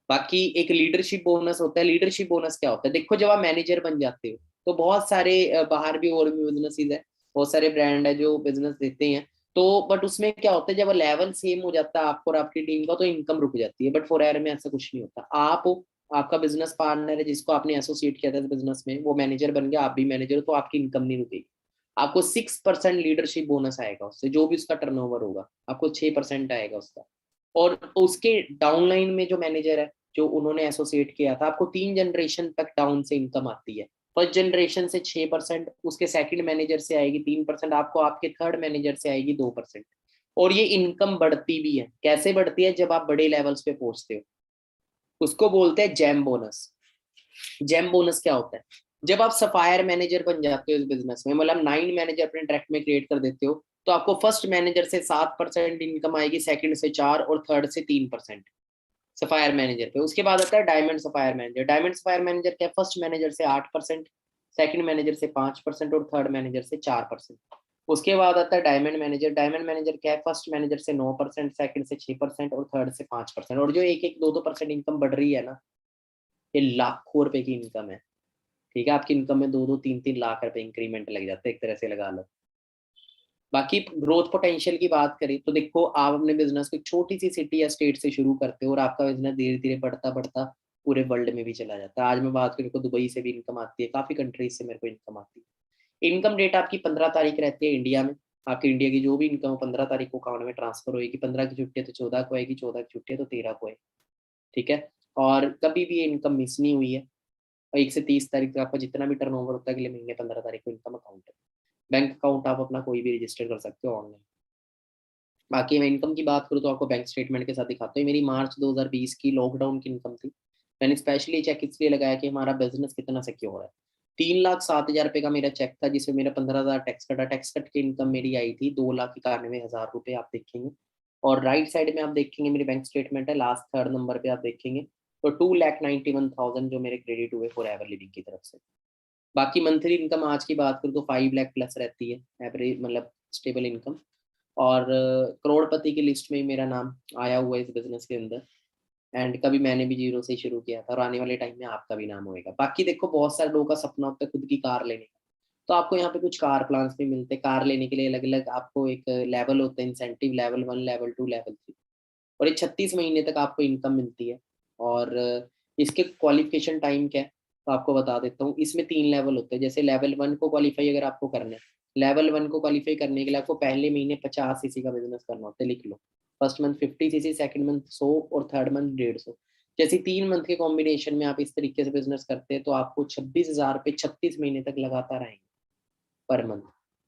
बाकी एक लीडरशिप बोनस होता है। लीडरशिप बोनस क्या होता है, देखो जब आप मैनेजर बन जाते हो तो बहुत सारे बाहर भी और भी बिजनेसेस है, बहुत सारे ब्रांड है जो बिजनेस देते हैं। तो बट उसमें क्या होता है, जब लेवल सेम हो जाता है आपको और आपकी टीम का, तो इनकम रुक जाती है। बट फॉर एयर में ऐसा कुछ नहीं होता। आप हो, आपका बिजनेस पार्टनर है जिसको आपने एसोसिएट किया था बिजनेस में, वो मैनेजर बन गया, आप भी मैनेजर हो, तो आपकी इनकम नहीं रुकेगी। आपको 6% लीडरशिप बोनस आएगा उससे, जो भी उसका टर्नओवर होगा आपको 6% आएगा उसका। और उसके डाउनलाइन में जो मैनेजर है, जो उन्होंने एसोसिएट किया था, आपको 3 जनरेशन तक डाउन से इनकम आती है। फर्स्ट जनरेशन से 6%, उसके सेकंड मैनेजर से आएगी 3%, आपको आपके थर्ड मैनेजर से आएगी 2%। और ये इनकम बढ़ती भी है। कैसे बढ़ती है, जब आप बड़े लेवल्स पे पहुंचते हो, उसको बोलते हैं जैम बोनस। जैम बोनस क्या होता है, जब आप सफायर मैनेजर बन जाते हो इस बिजनेस में, मतलब 9 मैनेजर अपने ट्रैक में क्रिएट कर देते हो, तो आपको फर्स्ट मैनेजर से 7% इनकम आएगी, सेकंड से 4, और थर्ड से 3% सफायर मैनेजर पे। उसके बाद आता है diamond sapphire manager. Diamond sapphire manager क्या, फर्स्ट मैनेजर से 8%, सेकंड मैनेजर से 5% और थर्ड मैनेजर से 4%। उसके बाद आता है डायमंड मैनेजर। डायमंड मैनेजर क्या है, फर्स्ट मैनेजर से 9%, सेकंड से 6% और थर्ड से 5%। और जो एक एक 2-2% इनकम बढ़ रही है ना, ये लाखों रुपए की इनकम है। ठीक है, आपकी इनकम में 2-2 3-3 लाख रुपए इंक्रीमेंट लग जाते हैं, एक तरह से लगा लो। बाकी ग्रोथ पोटेंशियल की बात करें तो देखो, आप अपने बिजनेस को एक छोटी सी सिटी या स्टेट से शुरू करते हो और आपका बिजनेस धीरे धीरे बढ़ता बढ़ता पूरे वर्ल्ड में भी चला जाता है। आज मैं बात करूँ तो दुबई से भी इनकम आती है, काफी कंट्रीज से मेरे को इनकम आती है। इनकम डेट आपकी 15 तारीख रहती है इंडिया में। आपकी इंडिया की जो भी इनकम हो 15 तारीख को अकाउंट में ट्रांसफर होगी। 15 की छुट्टी है तो 14 को आएगी, 14 की छुट्टी है तो 13 को आएगी। ठीक है, और कभी भी ये इनकम मिस नहीं हुई है। और 1 से 30 तारीख तक आपका जितना भी टर्नओवर होता है अगले महीने 15 तारीख को इनकम अकाउंट है। बैंक अकाउंट आप अपना कोई भी रजिस्टर कर सकते हो ऑनलाइन। बाकी मैं इनकम की बात करूँ तो आपको बैंक स्टेटमेंट के साथ दिखाता हूँ। मेरी मार्च 2020 की लॉकडाउन की इनकम थी। मैंने स्पेशली चेक इसलिए लगाया कि हमारा बिजनेस कितना सिक्योर है। 3,07,000 रुपये का मेरा चेक था, जिसमें मेरा 15,000 टैक्स कटा। टैक्स कट के इनकम मेरी आई थी 2,91,000 रुपये, आप देखेंगे। और राइट साइड में आप देखेंगे मेरी बैंक स्टेटमेंट है, लास्ट थर्ड नंबर पे आप देखेंगे तो 2,91,000 जो मेरे क्रेडिट हुए फॉर एवर लिविंग की तरफ से। बाकी मंथली इनकम आज की बात करूँ तो 5 लाख प्लस रहती है एवरेज, मतलब स्टेबल इनकम। और करोड़पति की लिस्ट में मेरा नाम आया हुआ है इस बिजनेस के अंदर। एंड कभी मैंने भी जीरो से शुरू किया था और आने वाले टाइम में आपका भी नाम होएगा। बाकी देखो, बहुत सारे लोगों का सपना होता है खुद की कार लेने का, तो आपको यहाँ पे कुछ कार प्लान्स भी मिलते हैं। कार लेने के लिए अलग अलग आपको एक लेवल होता है, इंसेंटिव लेवल 1, लेवल 2, लेवल 3। और ये 36 महीने तक आपको इनकम मिलती है। और इसके क्वालिफिकेशन टाइम क्या है तो आपको बता देता हूँ। इसमें 3 लेवल होते हैं। जैसे लेवल 1 को क्वालिफाई अगर आपको करना है, लेवल 1 को क्वालिफाई करने के लिए आपको पहले महीने 50 सीसी का बिजनेस करना होता है, लिख लो। First month 50 CC, second month 100 और थर्ड मंथ 150। जैसे 3 मंथ के कॉम्बिनेशन में आप इस तरीके से बिजनेस करते हैं तो आपको 26,000 रुपये 36 महीने तक लगातार आएंगे पर मंथ।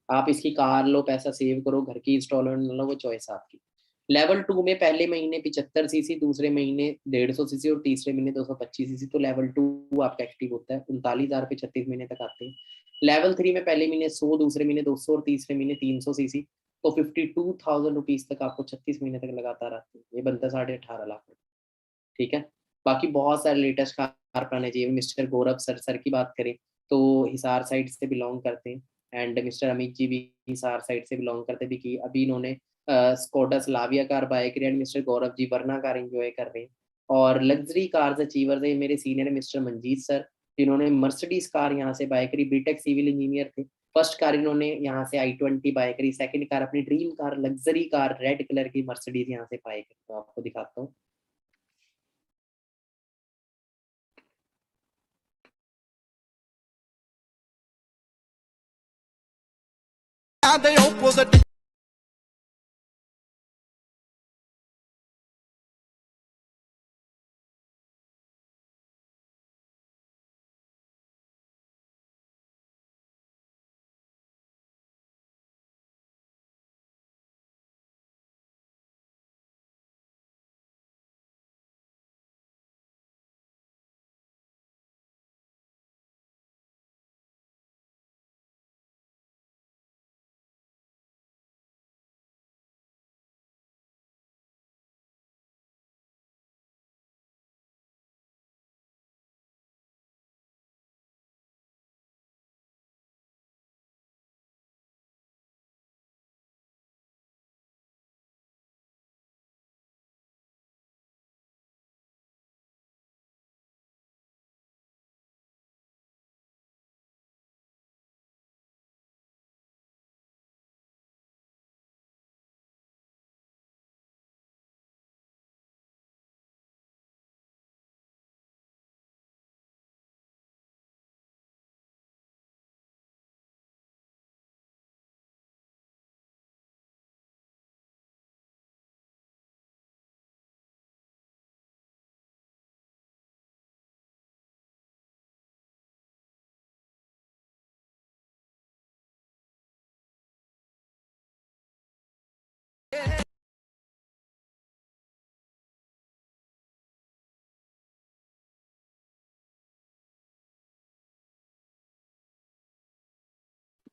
आप इसकी कार लो, पैसा सेव करो, घर की इंस्टॉलमेंट लो, वो चॉइस आपकी। लेवल 2 में पहले महीने 75 सीसी, दूसरे महीने 150 सीसी और तीसरे महीने 225 सीसी। तो लेवल 2 आपका एक्टिव होता है। 39,000 रुपये 36 महीने तक आते हैं। लेवल 3 में पहले महीने 100, दूसरे महीने 200 और तीसरे महीने 300 सीसी। तो 52,000 रुपीज तक आपको 36 महीने तक लगातार आते हैं। ये बनता है 18.5 लाख। ठीक है। बाकी बहुत सारे लेटेस्ट कार प्लान है जी। मिस्टर गौरव सर, की बात करें तो हिसार साइड से बिलोंग करते हैं। एंड मिस्टर अमित जी भी हिसार साइड से बिलोंग करते हैं। कि अभी इन्होंने स्कोडा स्लाविया कार बाय करी। And mister Gaurav ji Verna car enjoy कर रहे हैं। और लग्जरी कार्स अचीवर्स है मेरे सीनियर मिस्टर मंजीत सर, जिन्होंने मर्सिडीज कार यहाँ से बाय करी। बीटेक सिविल इंजीनियर थे। फर्स्ट कार इन्होंने यहाँ से i20 बाय करी। सेकंड कार अपनी dream car, luxury car, red colour की मर्सिडीज यहाँ से बाय करी। तो आपको दिखाता हूँ। They oppose the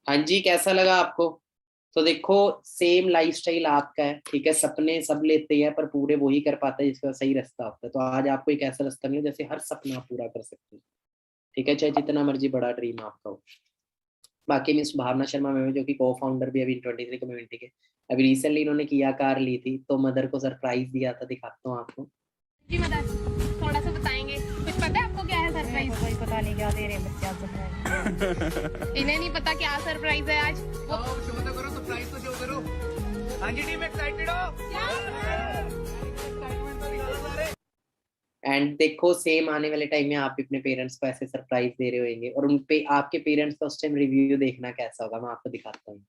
हाँ जी, कैसा लगा आपको? तो देखो, सेम लाइफस्टाइल आपका है। ठीक है, सपने सब लेते हैं पर पूरे वही कर पाता है जिसका सही रास्ता होता है। तो आज आपको एक ऐसा रास्ता नहीं है जैसे हर सपना आप पूरा कर सकते हैं। ठीक है, चाहे जितना मर्जी बड़ा ड्रीम आपका हो। बाकी मिस भावना शर्मा मैम जो कि को फाउंडर भी अभी 23 कम्युनिटी के, अभी रिसेंटली इन्होंने किया कार ली थी, तो मदर को सरप्राइज दिया था, दिखाता हूँ आपको। जी मदर थोड़ा सा बताएंगे, कुछ पता है आपको क्या है सरप्राइज? कोई पता नहीं क्या दे रहे हैं बच्चे आज सरप्राइज। इन्हें नहीं पता क्या सरप्राइज है आज। शो तो करो, सरप्राइज तो शो करो। हाँ जी टीम, एक्साइटेड हो? एक्साइटमेंट तो दिखा दो सारे। एंड देखो सेम आने वाले टाइम में आप भी अपने पेरेंट्स को ऐसे सरप्राइज दे रहे होंगे, और उन पे आपके पेरेंट्स का उस टाइम रिव्यू देखना कैसा होगा, मैं आपको दिखाता हूँ।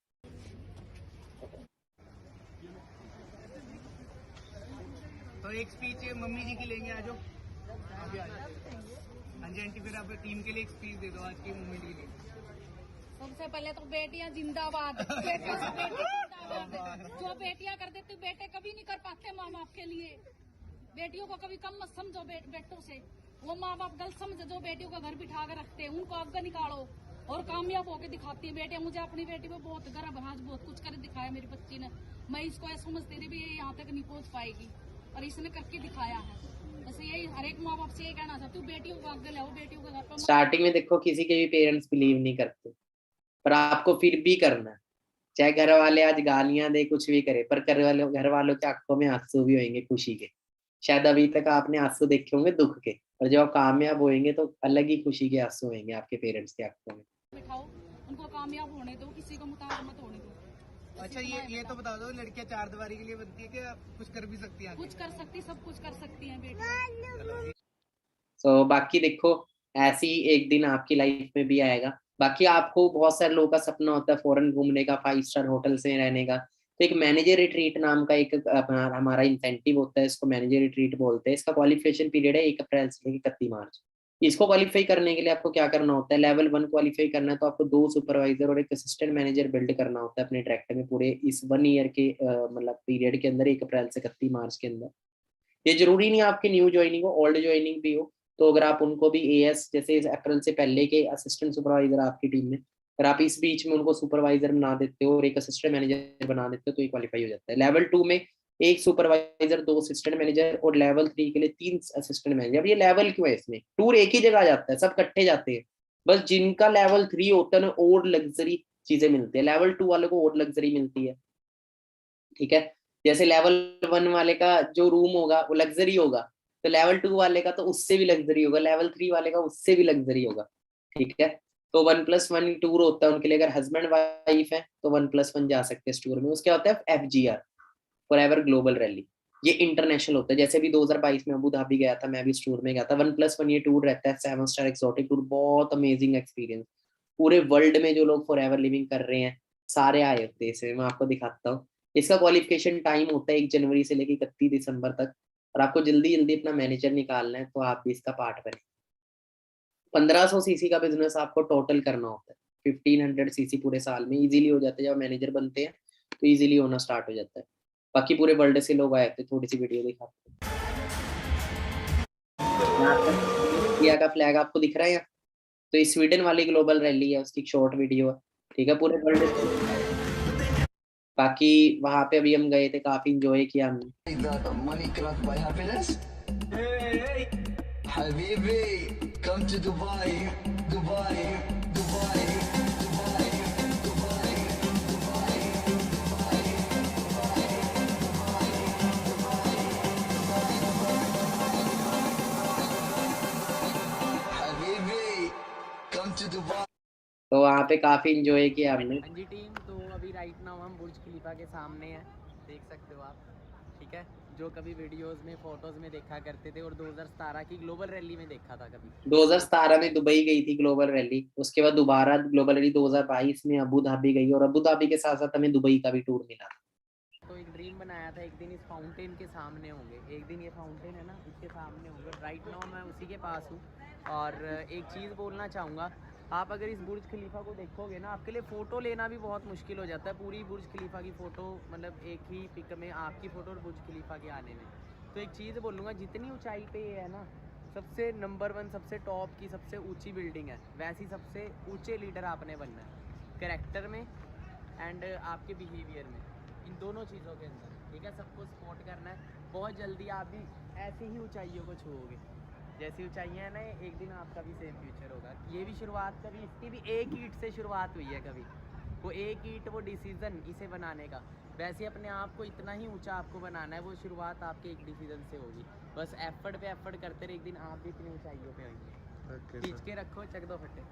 तो एक स्पीच मम्मी जी की लेंगे, आ जाओ आगे आ जाओ। हाँ जी आंटी, फिर आप टीम के लिए एक स्पीच दे दो आज की मूवमेंट के लिए। सबसे पहले तो बेटियां जिंदाबाद, बेटियों से बेटी जिंदाबाद। जो बेटियां कर देती बेटे कभी नहीं कर पाते माँ बाप के लिए। बेटियों को कभी कम मत समझो बेटों से, वो माँ बाप गलत समझे जो बेटियों को घर बिठा कर रखते हैं, उनको आगे निकालो और कामयाब होकर दिखाती है बेटियां। मुझे अपनी बेटी पे बहुत गर्व है, आज बहुत कुछ कर दिखाया मेरी बच्ची ने। मैं इसको ऐसा समझती थी भी ये यहाँ तक नहीं पहुंच पाएगी, और इसने करके दिखाया है। बस यही हर एक माँ बाप से ये कहना चाहती हूँ, बेटियों को आगे लाओ, बेटियों को घर पर। स्टार्टिंग में देखो किसी के भी पेरेंट्स बिलीव नहीं करते, पर आपको फिर भी करना है, चाहे घर वाले आज गालियां दे, कुछ भी करे, पर घर वालों के आंखों में आंसू भी होंगे खुशी के। शायद अभी तक आपने आंसू देखे होंगे दुख के, और जब आप कामयाब होंगे तो अलग ही खुशी के आंसू होंगे आपके पेरेंट्स के आंखों में। बिठाओ, उनको कामयाब होने दो, किसी को मुताबिक मत होने दो। अच्छा ये तो बता दो, लड़कियां चार दीवारी के लिए बनती है क्या कुछ कर भी सकती है? कुछ कर सकती, सब कुछ कर सकती हैं बेटी। सो बाकी देखो ऐसी एक दिन आपकी लाइफ में भी आएगा। बाकी आपको बहुत सारे लोगों का सपना होता है फॉरेन घूमने का, 5 स्टार होटल से रहने का, तो एक मैनेजर रिट्रीट नाम का एक हमारा इंसेंटिव होता है, इसको मैनेजर रिट्रीट बोलते हैं। इसका क्वालिफिकेशन पीरियड है 1 अप्रैल से लेकर 31 मार्च। इसको क्वालिफाई करने के लिए आपको क्या करना होता है, लेवल 1 क्वालिफाई करना है तो आपको 2 सुपरवाइजर और एक असिस्टेंट मैनेजर बिल्ड करना होता है अपने ट्रैक्टर में पूरे इस 1 ईयर के मतलब पीरियड के अंदर, 1 अप्रैल से 31 मार्च के अंदर। ये जरूरी नहीं आपकी न्यू ज्वाइनिंग हो, ओल्ड ज्वाइनिंग भी हो, तो अगर आप उनको भी एएस जैसे इस अप्रैल से पहले के असिस्टेंट सुपरवाइजर आपकी टीम में, अगर आप इस बीच में उनको सुपरवाइजर बना देते हो और एक असिस्टेंट मैनेजर बना देते हो तो ये क्वालिफाई हो जाता है। लेवल 2 में 1 सुपरवाइजर, 2 असिस्टेंट मैनेजर, और लेवल 3 के लिए 3 असिस्टेंट मैनेजर। अब ये लेवल क्यों है, इसमें टूर एक ही जगह जाता है, सब इकट्ठे जाते हैं, बस जिनका लेवल 3 होता है ना और लग्जरी चीजें मिलती है, लेवल 2 वालों को और लग्जरी मिलती है। ठीक है, जैसे लेवल 1 वाले का जो रूम होगा वो लग्जरी होगा, तो लेवल 2 वाले का तो उससे भी लग्जरी होगा, लेवल 3 वाले का उससे भी लग्जरी होगा। ठीक है, तो 1+1 टूर होता है उनके लिए। अगर हस्बैंड वाइफ है तो 1+1 जा सकते हैं इस टूर में। उसके होता है FGR, फॉरएवर ग्लोबल रैली, ये इंटरनेशनल होता है। जैसे भी 2022 में अबू धाबी गया था, मैं भी इस टूर में गया था। 1+1 ये टूर रहता है, 7 स्टार एक्सोटिक टूर, बहुत अमेजिंग एक्सपीरियंस। पूरे वर्ल्ड में जो लोग फॉरएवर लिविंग कर रहे हैं सारे आए होते हैं इसमें, मैं आपको दिखाता हूँ। इसका क्वालिफिकेशन टाइम होता है 1 जनवरी से लेकर 31 दिसंबर तक, और आपको जल्दी जल्दी अपना मैनेजर निकालना है तो आप भी इसका पार्ट बने। 1500 सीसी का बिजनेस आपको टोटल करना होता है, 1500 सीसी पूरे साल में इजीली हो जाता है। जब मैनेजर बनते हैं तो इजीली होना स्टार्ट हो जाता है। बाकी पूरे वर्ल्ड से लोग आए थे, थोड़ी सी वीडियो दिखाते हैं। इंडिया का फ्लैग आपको दिख रहा है यहाँ, तो ये स्वीडन वाली ग्लोबल रैली है, उसकी शॉर्ट वीडियो है। ठीक है, पूरे वर्ल्ड से। बाकी वहां पे अभी हम गए थे, काफी इंजॉय किया हमने। that money cannot buy happiness? Habibi, come to Dubai, Dubai, Dubai, Dubai, Dubai, Habibi, come to Dubai. तो वहाँ पे काफी इंजॉय किया हमने। हाँ जी टीम, तो अभी राइट नाउ हम बुर्ज खलीफा के सामने हैं, देख सकते हो आप। ठीक है, जो कभी वीडियोस में फोटोज में देखा करते थे और 2017 की ग्लोबल रैली में देखा था कभी। 2017 में दुबई गई थी ग्लोबल रैली, उसके बाद दोबारा ग्लोबल रैली 2022 में अबू धाबी गई, और अबू धाबी के साथ साथ हमें दुबई का भी टूर मिला। तो एक ड्रीम बनाया था, एक दिन इस फाउंटेन के सामने होंगे, एक दिन ये फाउंटेन है ना इसके सामने होंगे। राइट नाउ मैं उसी के पास हूँ, और एक चीज़ बोलना चाहूँगा, आप अगर इस बुर्ज खलीफा को देखोगे ना, आपके लिए फ़ोटो लेना भी बहुत मुश्किल हो जाता है। पूरी बुर्ज खलीफा की फ़ोटो, मतलब एक ही पिक में आपकी फ़ोटो और बुर्ज खलीफा के आने में। तो एक चीज़ बोलूँगा, जितनी ऊंचाई पे ये है ना, सबसे नंबर 1 सबसे टॉप की सबसे ऊंची बिल्डिंग है, वैसी सबसे ऊंचे लीडर आपने बनना है, कैरेक्टर में एंड आपके बिहेवियर में, इन दोनों चीज़ों के अंदर। ठीक है, सबको सपोर्ट करना है। बहुत जल्दी आप भी ऐसी ही ऊंचाइयों को छूओगे। जैसी ऊंचाइयाँ है ना, एक दिन आपका भी सेम फ्यूचर होगा। ये भी शुरुआत कभी, इसकी भी एक ईंट से शुरुआत हुई है कभी, वो एक ईंट, वो डिसीज़न इसे बनाने का। वैसे अपने आप को इतना ही ऊंचा आपको बनाना है, वो शुरुआत आपके एक डिसीजन से होगी। बस एफर्ट पे एफर्ट करते रहे, एक दिन आप भी इतनी ऊंचाइयों पे होंगे। खींच के रखो, चक दो फटे।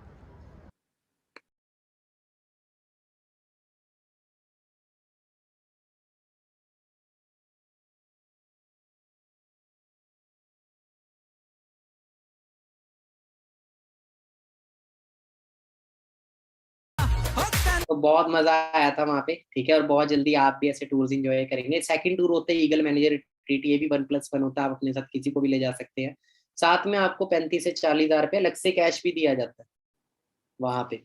तो बहुत मजा आया था वहाँ पे, ठीक है। और बहुत जल्दी आप भी ऐसे टूर्स एंजॉय करेंगे। सेकंड टूर होता है ईगल मैनेजर रिट्रीट, ये भी 1+1 होता है, आप अपने साथ किसी को भी ले जा सकते हैं। साथ में आपको 35 से 40 हजार रुपये अलग से कैश भी दिया जाता है वहाँ पे,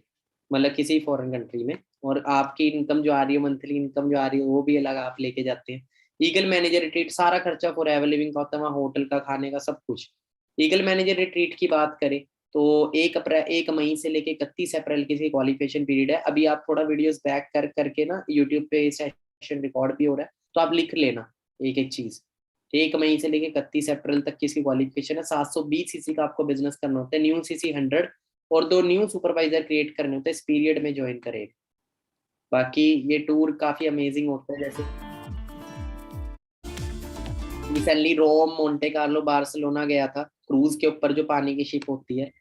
मतलब किसी फॉरेन कंट्री में। और आपकी इनकम जो आ रही है, मंथली इनकम जो आ रही है, वो भी अलग आप लेके जाते हैं। ईगल मैनेजर रिट्रीट सारा खर्चा फॉर एवर लिविंग का होता है, वहाँ होटल का, खाने का, सब कुछ। ईगल मैनेजर रिट्रीट की बात करें तो 1 मई से लेके 31 अप्रैल की क्वालिफिकेशन पीरियड है। अभी आप थोड़ा वीडियोस बैक कर करके ना, यूट्यूब पे सेशन रिकॉर्ड भी हो रहा है, तो आप लिख लेना एक एक चीज। 1 मई से लेके 31 अप्रैल तक की इसकी क्वालिफिकेशन है। 720 सीसी का आपको बिजनेस करना होता है, न्यू सीसी 100, और 2 न्यू सुपरवाइजर क्रिएट करने होते हैं, इस पीरियड में ज्वाइन करेगा। बाकी ये टूर काफी अमेजिंग होता है। जैसे रिसेंटली रोम, मोंटे कार्लो, बार्सिलोना गया था, क्रूज के ऊपर जो पानी की शिप होती है।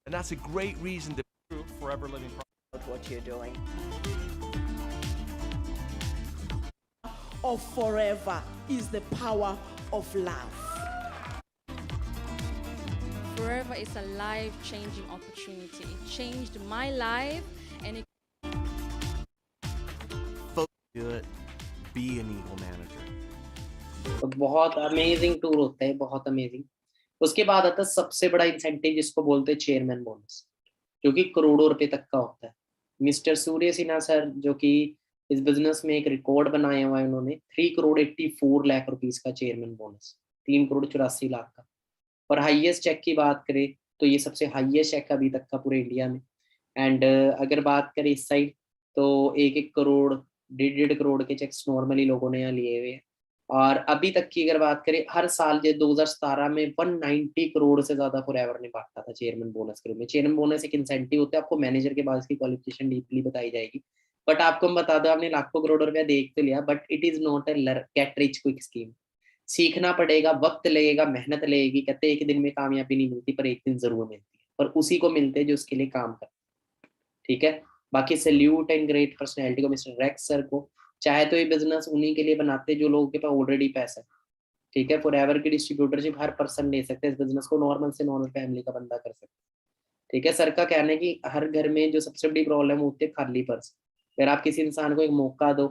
And that's a great reason to Forever Living what you're doing. Of forever is the power of love. Forever is a life-changing opportunity. It changed my life and it good, be an Eagle manager. तो बहुत amazing tour होता है, बहुत amazing. उसके बाद आता है सबसे बड़ा इंसेंटिव, जिसको बोलते हैं चेयरमैन बोनस, जो कि करोड़ों रुपए तक का होता है। मिस्टर सूर्य सिन्हा सर, जो कि इस बिजनेस में एक रिकॉर्ड बनाया हुआ है उन्होंने, 3,84,00,000 रुपीस का चेयरमैन बोनस, 3,84,00,000 का। और हाईएस्ट चेक की बात करें तो ये सबसे हाईएस्ट चेक अभी तक का पूरे इंडिया में। एंड अगर बात करें इस साइड, तो 1-1 करोड़, 1.5 करोड़ के चेक्स नॉर्मली लोगों ने यहाँ लिए हुए हैं। और अभी तक की अगर बात करें, हर साल जो 2017 में 190 करोड़ से ज्यादा फॉरएवर ने बांटा था चेयरमैन बोनस के रूप में। चेयरमैन बोनस एक इंसेंटिव होता है, आपको मैनेजर के बाद इसकी क्वालिफिकेशन डीपली बताई जाएगी। बट आपको हम बता दो, आपने लाखों करोड़ रुपया देख तो लिया, but it is not a get rich quick scheme. सीखना पड़ेगा, वक्त लगेगा, मेहनत लगेगी। कहते हैं एक दिन में कामयाबी नहीं मिलती, पर एक दिन जरूर मिलती है, और उसी को मिलते हैं जो उसके लिए काम करते हैं, ठीक है। बाकी सैल्यूट एंड ग्रेट पर्सनैलिटी को, मिस्टर रेक्स सर को। चाहे तो ये बिजनेस उन्हीं के लिए बनाते हैं जो लोगों के पास ऑलरेडी पैसा है, ठीक है। फॉरएवर की डिस्ट्रीब्यूटरशिप हर पर्सन ले सकते हैं, इस बिजनेस को नॉर्मल से नॉर्मल फैमिली का बंदा कर सकता है, ठीक है। सर का कहना है कि हर घर में जो सबसे बड़ी प्रॉब्लम होती है खाली पर्स, अगर आप किसी इंसान को एक मौका दो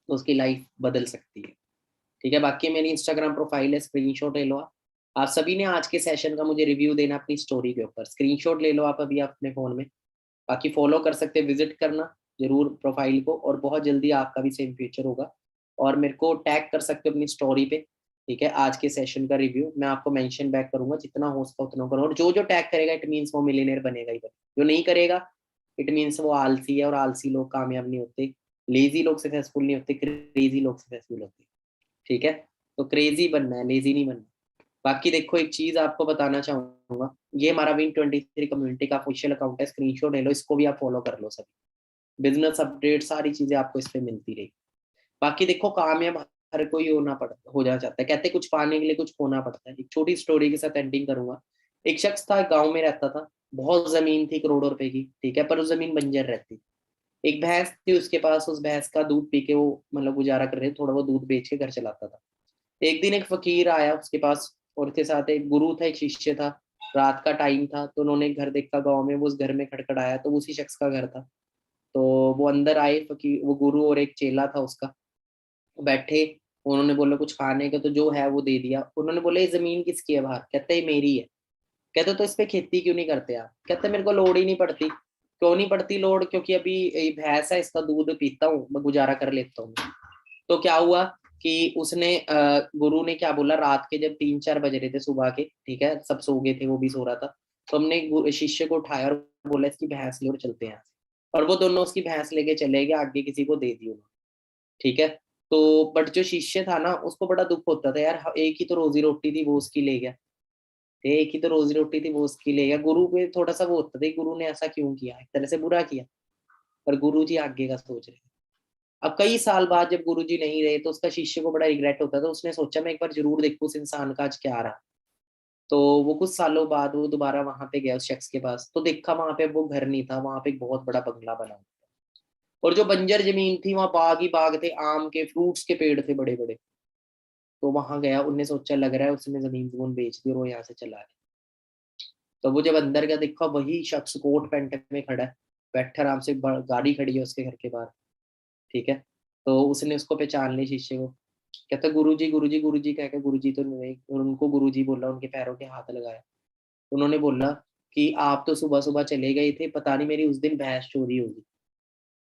तो उसकी लाइफ बदल सकती है, ठीक है। बाकी मेरी इंस्टाग्राम प्रोफाइल है, स्क्रीनशॉट ले लो आप सभी ने आज के सेशन का मुझे रिव्यू देना अपनी स्टोरी के ऊपर, स्क्रीनशॉट ले लो आप अभी अपने फोन में। बाकी फॉलो कर सकते, विजिट करना जरूर प्रोफाइल को, और बहुत जल्दी आपका भी सेम फीचर होगा। और मेरे को टैग कर सकते हो अपनी स्टोरी पे, ठीक है। आज के सेशन का रिव्यू मैं आपको मेंशन बैक करूंगा, जितना हो सका उतना करो। और जो जो टैग करेगा इट मीन्स वो मिलियनेयर बनेगा ही बनेगा, जो नहीं करेगा इट मीन्स वो आलसी है, और आलसी लोग कामयाब नहीं होते, लेजी लोग सक्सेसफुल नहीं होते, क्रेजी लोग सक्सेसफुल होते, ठीक है। तो क्रेजी बनना है, लेजी नहीं बनना। बाकी देखो एक चीज आपको बताना चाहूंगा, ये हमारा Win23 कम्युनिटी का ऑफिशियल अकाउंट है, स्क्रीनशॉट ले लो, इसको भी आप फॉलो कर लो। सभी बिजनेस अपडेट सारी चीजें आपको इस पे मिलती रहेगी। बाकी देखो कामयाब हर कोई हो जाना चाहता है, कहते कुछ पाने के लिए कुछ खोना पड़ता है। एक छोटी स्टोरी के साथ एंडिंग करूंगा। एक शख्स था, गांव में रहता था, बहुत जमीन थी करोड़ों रुपए की, ठीक है, पर उस जमीन बंजर रहती। एक भैंस थी उसके पास, उस भैंस का दूध पी के वो मतलब गुजारा कर रहे, थोड़ा वो दूध बेच के घर चलाता था। एक दिन एक फकीर आया उसके पास, और उसके साथ एक गुरु था, एक शिष्य था। रात का टाइम था, तो उन्होंने घर देखा गांव में, वो उस घर में खड़खड़ाया, तो उसी शख्स का घर था। तो वो अंदर आए, फकीर, वो गुरु और एक चेला था उसका, बैठे। उन्होंने बोला कुछ खाने का, तो जो है वो दे दिया। उन्होंने बोला ये जमीन किसकी है बाहर? कहते ये मेरी है। कहते तो इस पे खेती क्यों नहीं करते आप? कहते मेरे को लोड़ ही नहीं पड़ती। क्यों नहीं पड़ती लोड़? क्योंकि अभी भैंस है, इसका दूध पीता हूँ, मैं गुजारा कर लेता हूँ। तो क्या हुआ कि उसने गुरु ने क्या बोला, रात के जब 3-4 बज रहे थे सुबह के, ठीक है, सब सो गए थे, वो भी सो रहा था, तो हमने शिष्य को उठाया और बोला इसकी भैंस ले और चलते हैं। और वो दोनों उसकी भैंस लेके चले गए, आगे किसी को दे दी उन्होंने। ठीक है। तो बट जो शिष्य था ना उसको बड़ा दुख होता था, यार एक ही तो रोजी रोटी थी वो उसकी ले गया, एक ही तो रोजी रोटी थी वो उसकी ले गया। गुरु पे थोड़ा सा वो होता था, गुरु ने ऐसा क्यों किया, एक तरह से बुरा किया, पर गुरु जी आगे का सोच रहे थे। अब कई साल बाद जब गुरुजी नहीं रहे तो उसका शिष्य को बड़ा रिग्रेट होता था, उसने सोचा मैं एक बार जरूर देखूं उस इंसान का आज क्या रहा। तो वो कुछ सालों बाद वो दोबारा वहां पे गया उस शख्स के पास, तो देखा वहां पे वो घर नहीं था, वहां पे एक बहुत बड़ा बंगला बना हुआ था। और जो बंजर जमीन थी वहां बाग ही बाग थे, आम के फ्रूट्स के पेड़ थे बड़े बड़े। तो वहां गया, उनने सोचा लग रहा है उसने जमीन जमीन बेच दी और वो यहाँ से चला गया। तो वो जब अंदर गया देखा वही शख्स कोट पैंट में खड़ा है, बैठा आराम से, गाड़ी खड़ी है उसके घर के बाहर। ठीक है। तो उसने उसको पहचान ली शिष्य को, कहता गुरुजी गुरुजी गुरुजी कह के, गुरुजी तो नहीं, और उनको गुरुजी बोला, उनके पैरों के हाथ लगाया। उन्होंने बोला कि आप तो सुबह सुबह चले गए थे, पता नहीं मेरी उस दिन भैंस चोरी होगी,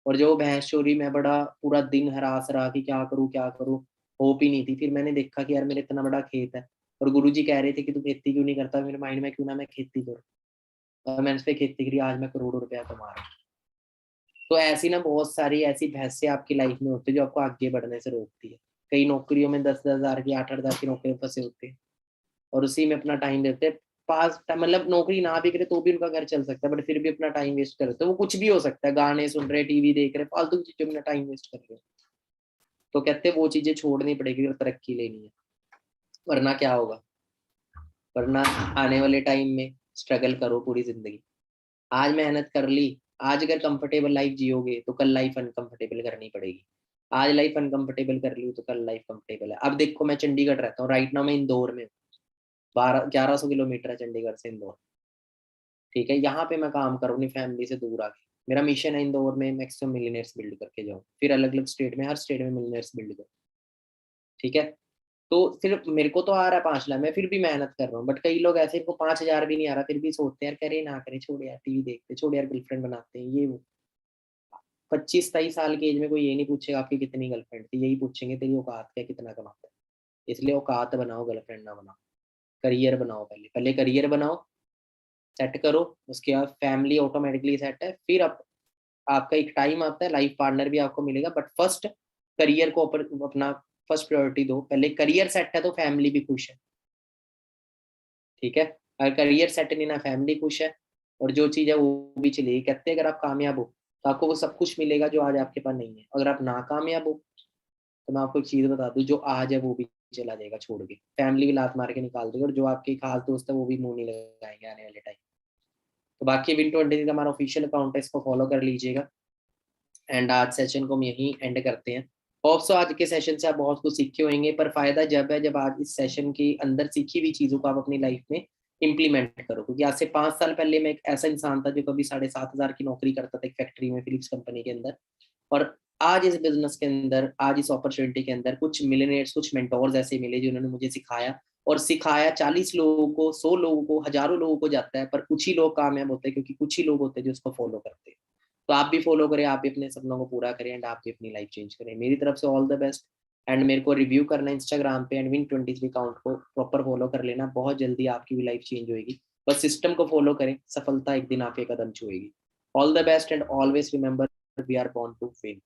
और जो भैंस चोरी मैं बड़ा पूरा दिन हरास रहा कि क्या करूँ, होप ही नहीं थी। फिर मैंने देखा कि यार मेरे इतना बड़ा खेत है, और गुरुजी कह रहे थे कि तू खेती क्यों नहीं करता, मेरे माइंड में क्यों ना मैं खेती करूँ, और मैंने उस पर खेती करी, आज मैं करोड़ों रुपया कमा रहा हूँ। तो ऐसी ना बहुत सारी ऐसी भैंसें आपकी लाइफ में होती है जो आपको आगे बढ़ने से रोकती है। कई नौकरियों में 10-10 हज़ार की 8-8 हज़ार की नौकरियों में फंसे होते हैं और उसी में अपना टाइम देते हैं। पास मतलब नौकरी ना भी करे तो भी उनका घर चल सकता है, बट फिर भी अपना टाइम वेस्ट करते हैं। वो कुछ भी हो सकता है, गाने सुन रहे, टीवी देख रहे, फालतू की चीजों में अपना टाइम वेस्ट कर रहे हो। तो कहते हैं वो चीजें छोड़नी पड़ेगी अगर तरक्की लेनी है, वरना क्या होगा, वरना आने वाले टाइम में स्ट्रगल करो पूरी जिंदगी। आज मेहनत कर ली, आज अगर कंफर्टेबल लाइफ जियोगे तो कल लाइफ अनकंफर्टेबल करनी पड़ेगी। आज लाइफ अनकंफर्टेबल कर ली हो तो कल लाइफ कंफर्टेबल है। अब देखो मैं चंडीगढ़ रहता हूँ, राइट नाउ मैं इंदौर में हूँ, 1100 किलोमीटर है चंडीगढ़ से इंदौर। ठीक है, यहाँ पे मैं काम करूँ अपनी फैमिली से दूर आके। मेरा मिशन है इंदौर में मैक्सिमम मिलियनेयर्स बिल्ड करके जाऊँ, फिर अलग अलग स्टेट में, हर स्टेट में मिलियनेयर्स बिल्ड करूँ। ठीक है। तो फिर मेरे को तो आ रहा है 5 लाख, मैं फिर भी मेहनत कर रहा हूँ, बट कई लोग ऐसे इनको 5 हज़ार भी नहीं आ रहा, फिर भी सोचते हैं यार करे ना करे, छोड़ यार टीवी देखते, छोड़ यार गर्लफ्रेंड बनाते हैं ये वो। 25-23 साल की एज में कोई ये नहीं पूछेगा आपकी कितनी गर्लफ्रेंड थी, यही पूछेंगे तेरी औकात क्या, कितना कमाता है। इसलिए औकात बनाओ, गर्लफ्रेंड ना बनाओ, करियर बनाओ, पहले पहले करियर बनाओ, सेट करो, उसके बाद फैमिली ऑटोमेटिकली सेट है। फिर आपका एक टाइम आता है, लाइफ पार्टनर भी आपको मिलेगा, बट फर्स्ट करियर को अपना फर्स्ट प्रायोरिटी दो। पहले करियर सेट है तो फैमिली भी खुश है। ठीक है। अगर करियर सेट नहीं ना फैमिली खुश है, और जो चीज़ है वो भी चलेगी। कहते हैं अगर आप कामयाब हो तो आपको वो सब कुछ मिलेगा जो आज आपके पास नहीं है। अगर आप नाकामयाब हो तो मैं आपको एक चीज़ बता दूं, जो आज है वो भी चला जाएगा छोड़ के, फैमिली भी लात मार के निकाल देगी, और जो आपके खास दोस्त है वो भी मुंह नहीं लगाएंगे आने वाले टाइम। तो बाकी Win23 का हमारा ऑफिशियल अकाउंट है, इसको फॉलो कर लीजिएगा। एंड आज सेशन को हम यहीं एंड करते हैं। होप सो आज के सेशन से आप बहुत कुछ सीखे होंगे, पर फायदा जब है जब आज इस सेशन के अंदर सीखी हुई चीज़ों को आप अपनी लाइफ में इम्प्लीमेंट करो। क्योंकि आज से 5 साल पहले मैं एक ऐसा इंसान था जो कभी 7,500 की नौकरी करता था एक फैक्ट्री में, फिलिप्स कंपनी के अंदर। और आज इस बिजनेस के अंदर, आज इस अपॉर्चुनिटी के अंदर कुछ मिलियनेयर्स, कुछ मेंटोर्स ऐसे मिले जिन्होंने मुझे सिखाया, और सिखाया 40 लोगों को, 100 लोगों को, हजारों लोगों को जाता है, पर कुछ ही लोग कामयाब होते हैं, क्योंकि कुछ ही लोग होते हैं जो उसको फॉलो करते हैं। तो आप भी फॉलो करें, आप भी अपने सपनों को पूरा करें, एंड आप भी अपनी लाइफ चेंज करें। मेरी तरफ से ऑल द बेस्ट। एंड मेरे को रिव्यू करना इंस्टाग्राम पे, एंड Win23 अकाउंट को प्रॉपर फॉलो कर लेना, बहुत जल्दी आपकी भी लाइफ चेंज होगी। बस सिस्टम को फॉलो करें, सफलता एक दिन आपके कदम छुएगी। All the best and always remember, we are born to win.